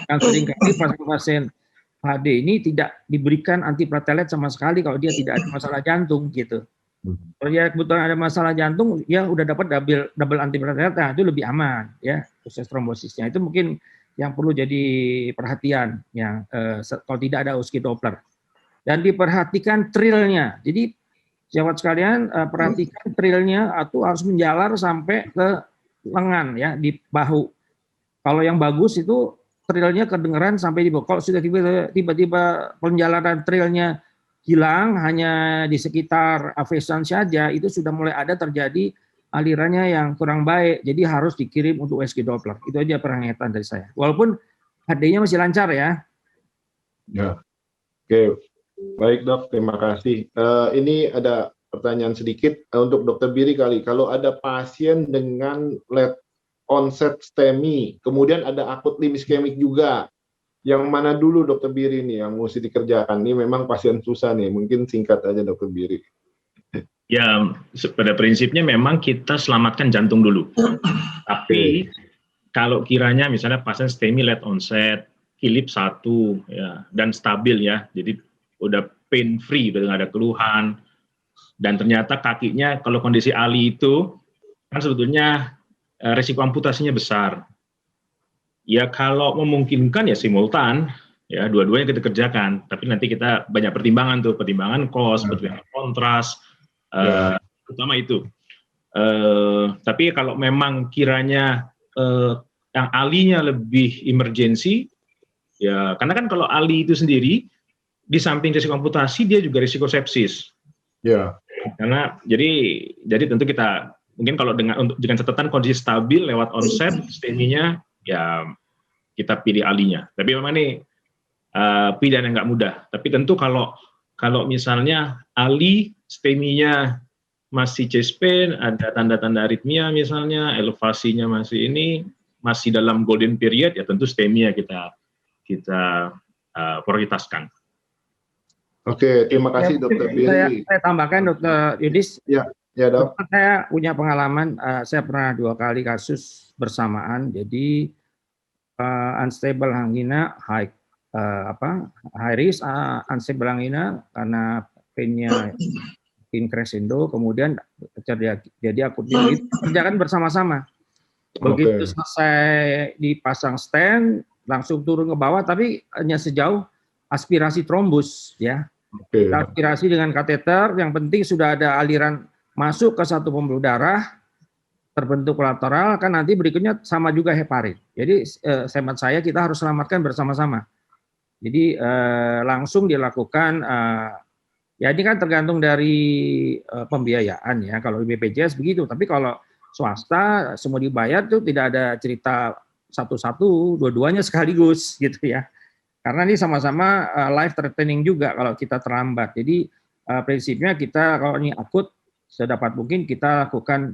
Yang seringkali pasien HD ini tidak diberikan antiplatelet sama sekali kalau dia tidak ada masalah jantung gitu. Kalau dia kebetulan ada masalah jantung, ya udah dapat double antiplatelet, nah itu lebih aman ya proses trombosisnya. Itu mungkin yang perlu jadi perhatian yang kalau tidak ada USG Doppler. Dan diperhatikan trilnya. Jadi jawab sekalian, perhatikan trilnya atau harus menjalar sampai ke lengan ya, di bahu. Kalau yang bagus itu trilnya kedengeran sampai di bahu. Kalau sudah tiba-tiba penjalanan trilnya hilang hanya di sekitar afesan saja, itu sudah mulai ada terjadi alirannya yang kurang baik. Jadi harus dikirim untuk USG Doppler. Itu aja peringatan dari saya. Walaupun HD-nya masih lancar ya. Ya, oke. Baik Dok, terima kasih. Ini ada pertanyaan sedikit untuk Dokter Biri kali. Kalau ada pasien dengan late onset STEMI, kemudian ada akut limb iskemik juga, yang mana dulu Dokter Biri nih yang mesti dikerjakan? Ini memang pasien susah nih, mungkin singkat aja Dokter Biri. Ya, pada prinsipnya memang kita selamatkan jantung dulu. Tapi kalau kiranya misalnya pasien STEMI late onset, Philip 1 ya, dan stabil ya, jadi udah pain free, udah nggak ada keluhan, dan ternyata kakinya kalau kondisi ALI itu kan sebetulnya resiko amputasinya besar. Ya kalau memungkinkan ya simultan, ya dua-duanya kita kerjakan. Tapi nanti kita banyak pertimbangan tuh, pertimbangan cost, pertimbangan kontras, terutama itu. Tapi kalau memang kiranya yang ALI-nya lebih emergency, ya karena kan kalau ALI itu sendiri di samping risiko amputasi dia juga risiko sepsis. Ya. Karena jadi tentu kita mungkin kalau dengan catatan kondisi stabil lewat onset STEMI-nya ya kita pilih ALI-nya. Tapi memang ini pilihan yang nggak mudah. Tapi tentu kalau misalnya ALI STEMI-nya masih chest pain, ada tanda-tanda aritmia misalnya, elevasinya masih dalam golden period, ya tentu STEMI-nya kita prioritaskan. Oke, terima kasih Dokter Biri. Saya tambahkan Dokter Yudis. Ya Dok. Saya punya pengalaman, saya pernah 2 kali kasus bersamaan. Jadi unstable angina, high risk unstable angina karena pain-nya crescendo, kemudian jadi akut itu kerjakan bersama-sama. Begitu selesai dipasang stent, langsung turun ke bawah, tapi hanya sejauh aspirasi trombus ya. Aspirasi dengan kateter, yang penting sudah ada aliran masuk ke satu pembuluh darah, terbentuk kolateral, kan nanti berikutnya sama juga heparin. Jadi hemat saya kita harus selamatkan bersama-sama. Jadi langsung dilakukan, ya ini kan tergantung dari pembiayaan ya, kalau BPJS begitu, tapi kalau swasta semua dibayar tuh tidak ada cerita satu-satu, dua-duanya sekaligus gitu ya. Karena ini sama-sama life threatening juga kalau kita terlambat. Jadi prinsipnya kita kalau ini akut sedapat mungkin kita lakukan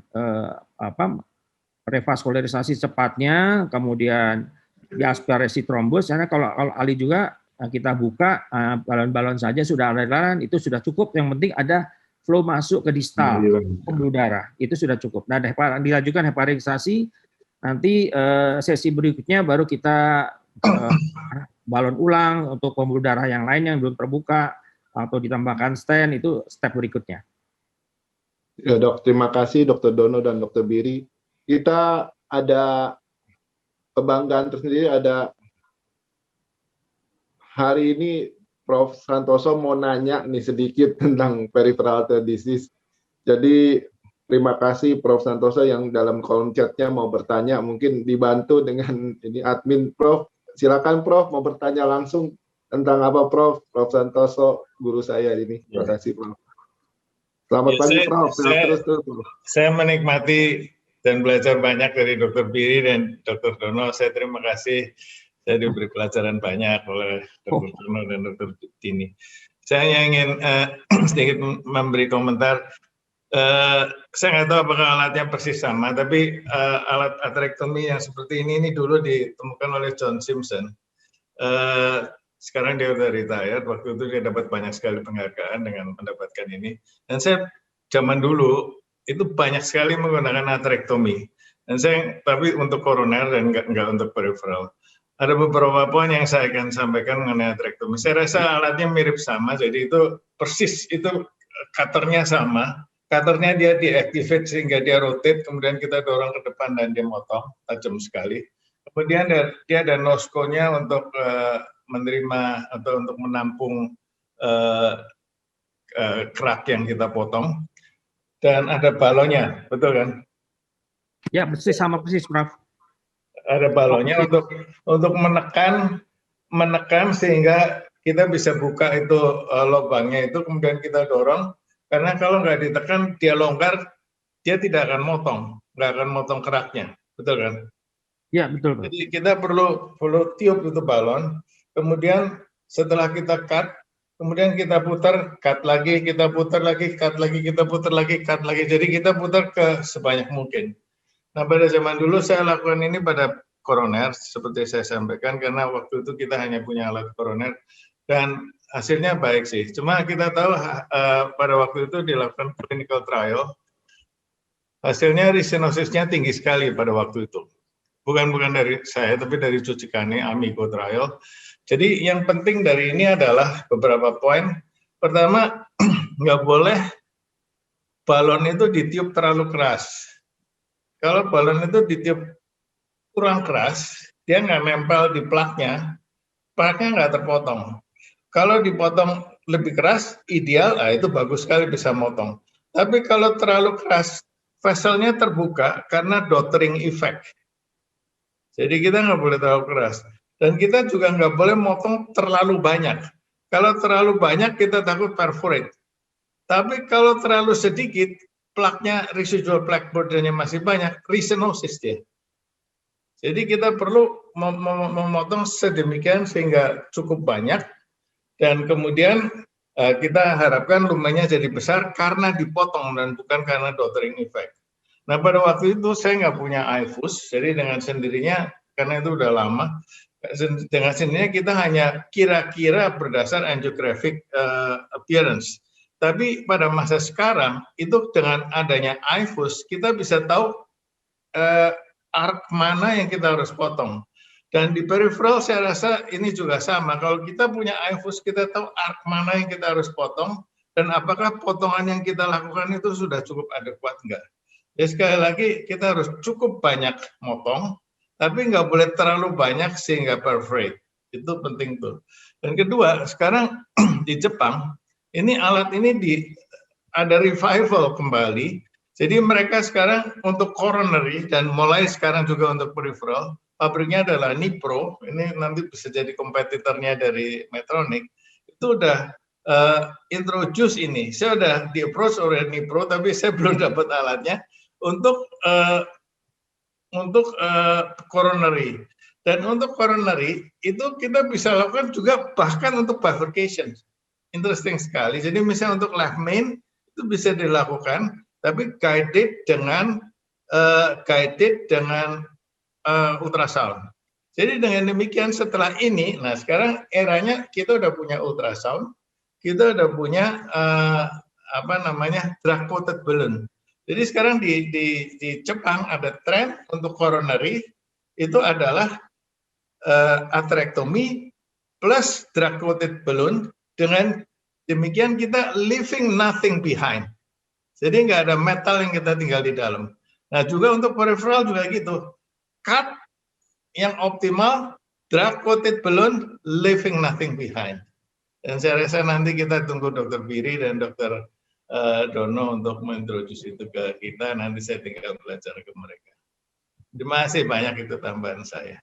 revaskularisasi cepatnya, kemudian diaspirasi trombus. Karena kalau Ali juga kita buka balon-balon saja sudah aliran itu sudah cukup. Yang penting ada flow masuk ke distal pembuluh darah, itu sudah cukup. Nah, dilanjutkan heparingisasi. Nanti sesi berikutnya baru kita balon ulang untuk pembuluh darah yang lain yang belum terbuka atau ditambahkan stent, itu step berikutnya. Ya dok, terima kasih Dr. Dono dan Dr. Biri. Kita ada kebanggaan tersendiri, ada hari ini Prof. Santoso mau nanya nih sedikit tentang peripheral artery disease. Jadi terima kasih Prof. Santoso yang dalam kolom chatnya mau bertanya, mungkin dibantu dengan ini admin Prof. Silakan Prof, mau bertanya langsung tentang apa Prof? Prof. Santoso, guru saya ini. Terima kasih Prof. Selamat pagi Prof. Saya menikmati dan belajar banyak dari Dr. Biri dan Dr. Dono. Saya terima kasih. Saya diberi pelajaran banyak oleh Dr. Dono dan Dr. Dini. Saya ingin sedikit memberi komentar. Saya nggak tahu apakah alatnya persis sama, tapi alat atherectomy yang seperti ini dulu ditemukan oleh John Simpson. Sekarang dia udah retired, waktu itu dia dapat banyak sekali penghargaan dengan mendapatkan ini. Dan saya zaman dulu itu banyak sekali menggunakan atherectomy. Dan saya tapi untuk koroner dan nggak untuk peripheral. Ada beberapa poin yang saya akan sampaikan mengenai atherectomy. Saya rasa alatnya mirip sama, jadi itu persis, itu cutternya sama. Cutternya dia deactivate sehingga dia rotate, kemudian kita dorong ke depan dan dia motong, tajam sekali. Kemudian dia ada noskonya untuk menerima atau untuk menampung kerak yang kita potong. Dan ada balonnya, betul kan? Ya, persis sama persis, Prof. Ada balonnya untuk menekan sehingga kita bisa buka itu lubangnya itu, kemudian kita dorong. Karena kalau nggak ditekan, dia longgar, dia tidak akan nggak akan motong keraknya, betul kan? Ya, betul. Jadi kita perlu tiup itu balon, kemudian setelah kita cut, kemudian kita putar, cut lagi, kita putar lagi, cut lagi, kita putar lagi, cut lagi. Jadi kita putar ke sebanyak mungkin. Nah, pada zaman dulu saya lakukan ini pada koroner, seperti saya sampaikan, karena waktu itu kita hanya punya alat koroner, dan hasilnya baik sih. Cuma kita tahu pada waktu itu dilakukan clinical trial, hasilnya resinosisnya tinggi sekali pada waktu itu. Bukan dari saya, tapi dari Tsuchikane Amigo trial. Jadi yang penting dari ini adalah beberapa poin. Pertama, nggak boleh balon itu ditiup terlalu keras. Kalau balon itu ditiup kurang keras, dia nggak nempel di plaknya nggak terpotong. Kalau dipotong lebih keras, ideal, itu bagus sekali bisa motong. Tapi kalau terlalu keras, vesselnya terbuka karena dottering effect. Jadi kita nggak boleh terlalu keras. Dan kita juga nggak boleh motong terlalu banyak. Kalau terlalu banyak, kita takut perforate. Tapi kalau terlalu sedikit, plaknya, residual plaque burdennya masih banyak, restenosis dia. Jadi kita perlu memotong sedemikian sehingga cukup banyak, dan kemudian kita harapkan lumenya jadi besar karena dipotong dan bukan karena dottering effect. Nah, pada waktu itu saya nggak punya iFus, jadi dengan sendirinya, karena itu udah lama, dengan sendirinya kita hanya kira-kira berdasar angiographic appearance. Tapi pada masa sekarang, itu dengan adanya iFus, kita bisa tahu arc mana yang kita harus potong. Dan di peripheral saya rasa ini juga sama. Kalau kita punya iFus, kita tahu arc mana yang kita harus potong, dan apakah potongan yang kita lakukan itu sudah cukup adekuat enggak. Ya, sekali lagi kita harus cukup banyak motong, tapi nggak boleh terlalu banyak sehingga perforate. Itu penting tuh. Dan kedua, sekarang di Jepang, ini alat ini ada revival kembali. Jadi mereka sekarang untuk coronary dan mulai sekarang juga untuk peripheral, pabriknya adalah Nipro, ini nanti bisa jadi kompetitornya dari Medtronic, itu udah introduce ini. Saya udah di-approach oleh Nipro, tapi saya belum dapat alatnya untuk coronary. Dan untuk coronary itu kita bisa lakukan juga bahkan untuk bifurcation. Interesting sekali. Jadi misalnya untuk left main itu bisa dilakukan, tapi guided dengan ultrasound. Jadi dengan demikian setelah ini, nah sekarang eranya kita udah punya ultrasound, kita udah punya drug coated balloon. Jadi sekarang di Jepang ada tren untuk coronary itu adalah atherectomy plus drug coated balloon. Dengan demikian kita leaving nothing behind. Jadi nggak ada metal yang kita tinggal di dalam. Nah juga untuk peripheral juga gitu. Cut yang optimal, drug coated balloon, leaving nothing behind. Dan saya rasa nanti kita tunggu Dr. Biri dan Dr. Dono untuk mengintroduksi itu ke kita. Nanti saya tinggal belajar ke mereka. Terima kasih banyak itu tambahan saya.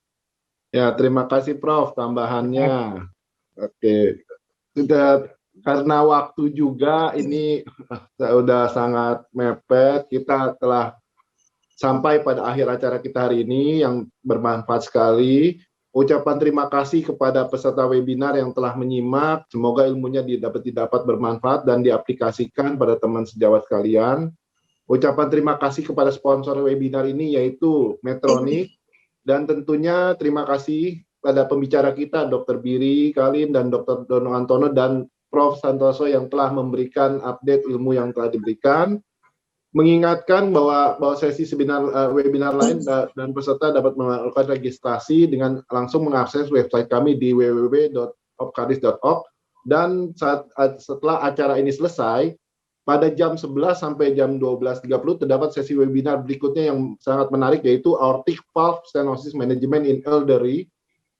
Ya, terima kasih Prof. Tambahannya. Oke, sudah karena waktu juga ini sudah sangat mepet. Kita telah sampai pada akhir acara kita hari ini yang bermanfaat sekali. Ucapan terima kasih kepada peserta webinar yang telah menyimak. Semoga ilmunya didapat bermanfaat dan diaplikasikan pada teman sejawat sekalian. Ucapan terima kasih kepada sponsor webinar ini yaitu Medtronic. Dan tentunya terima kasih pada pembicara kita Dr. Biri Kalim dan Dr. Dono Antono dan Prof. Santoso yang telah memberikan update ilmu yang telah diberikan. Mengingatkan bahwa sesi webinar lain dan peserta dapat melakukan registrasi dengan langsung mengakses website kami di www.hopkardis.org, dan setelah acara ini selesai pada jam 11 sampai jam 12.30 terdapat sesi webinar berikutnya yang sangat menarik yaitu Aortic Valve Stenosis Management in Elderly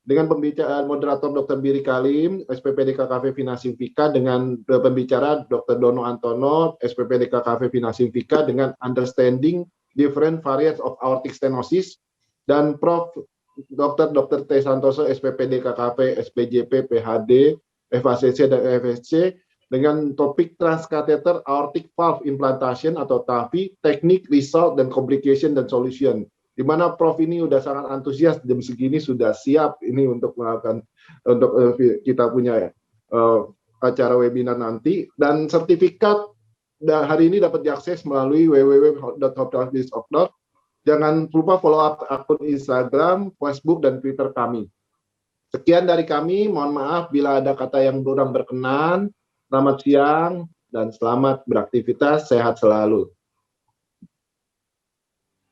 dengan pembicara moderator Dr. Biri Kalim, SPPD KKV Vina Simfika, dengan pembicara Dr. Dono Antono, SPPD KKV Vina Simfika, dengan Understanding Different Variants of Aortic Stenosis, dan Prof. Dr. T. Santoso, SPPD KKV, SPJP, PHD, FACC, dan FSC, dengan topik Transcatheter Aortic Valve Implantation atau TAVI, Teknik, Result, dan Complication dan Solution. Di mana Prof ini sudah sangat antusias, jam segini sudah siap ini untuk melakukan, untuk kita punya acara webinar nanti. Dan sertifikat hari ini dapat diakses melalui www.hopkardis.org. Jangan lupa follow up akun Instagram, Facebook, dan Twitter kami. Sekian dari kami, mohon maaf bila ada kata yang kurang berkenan. Selamat siang dan selamat beraktivitas, sehat selalu.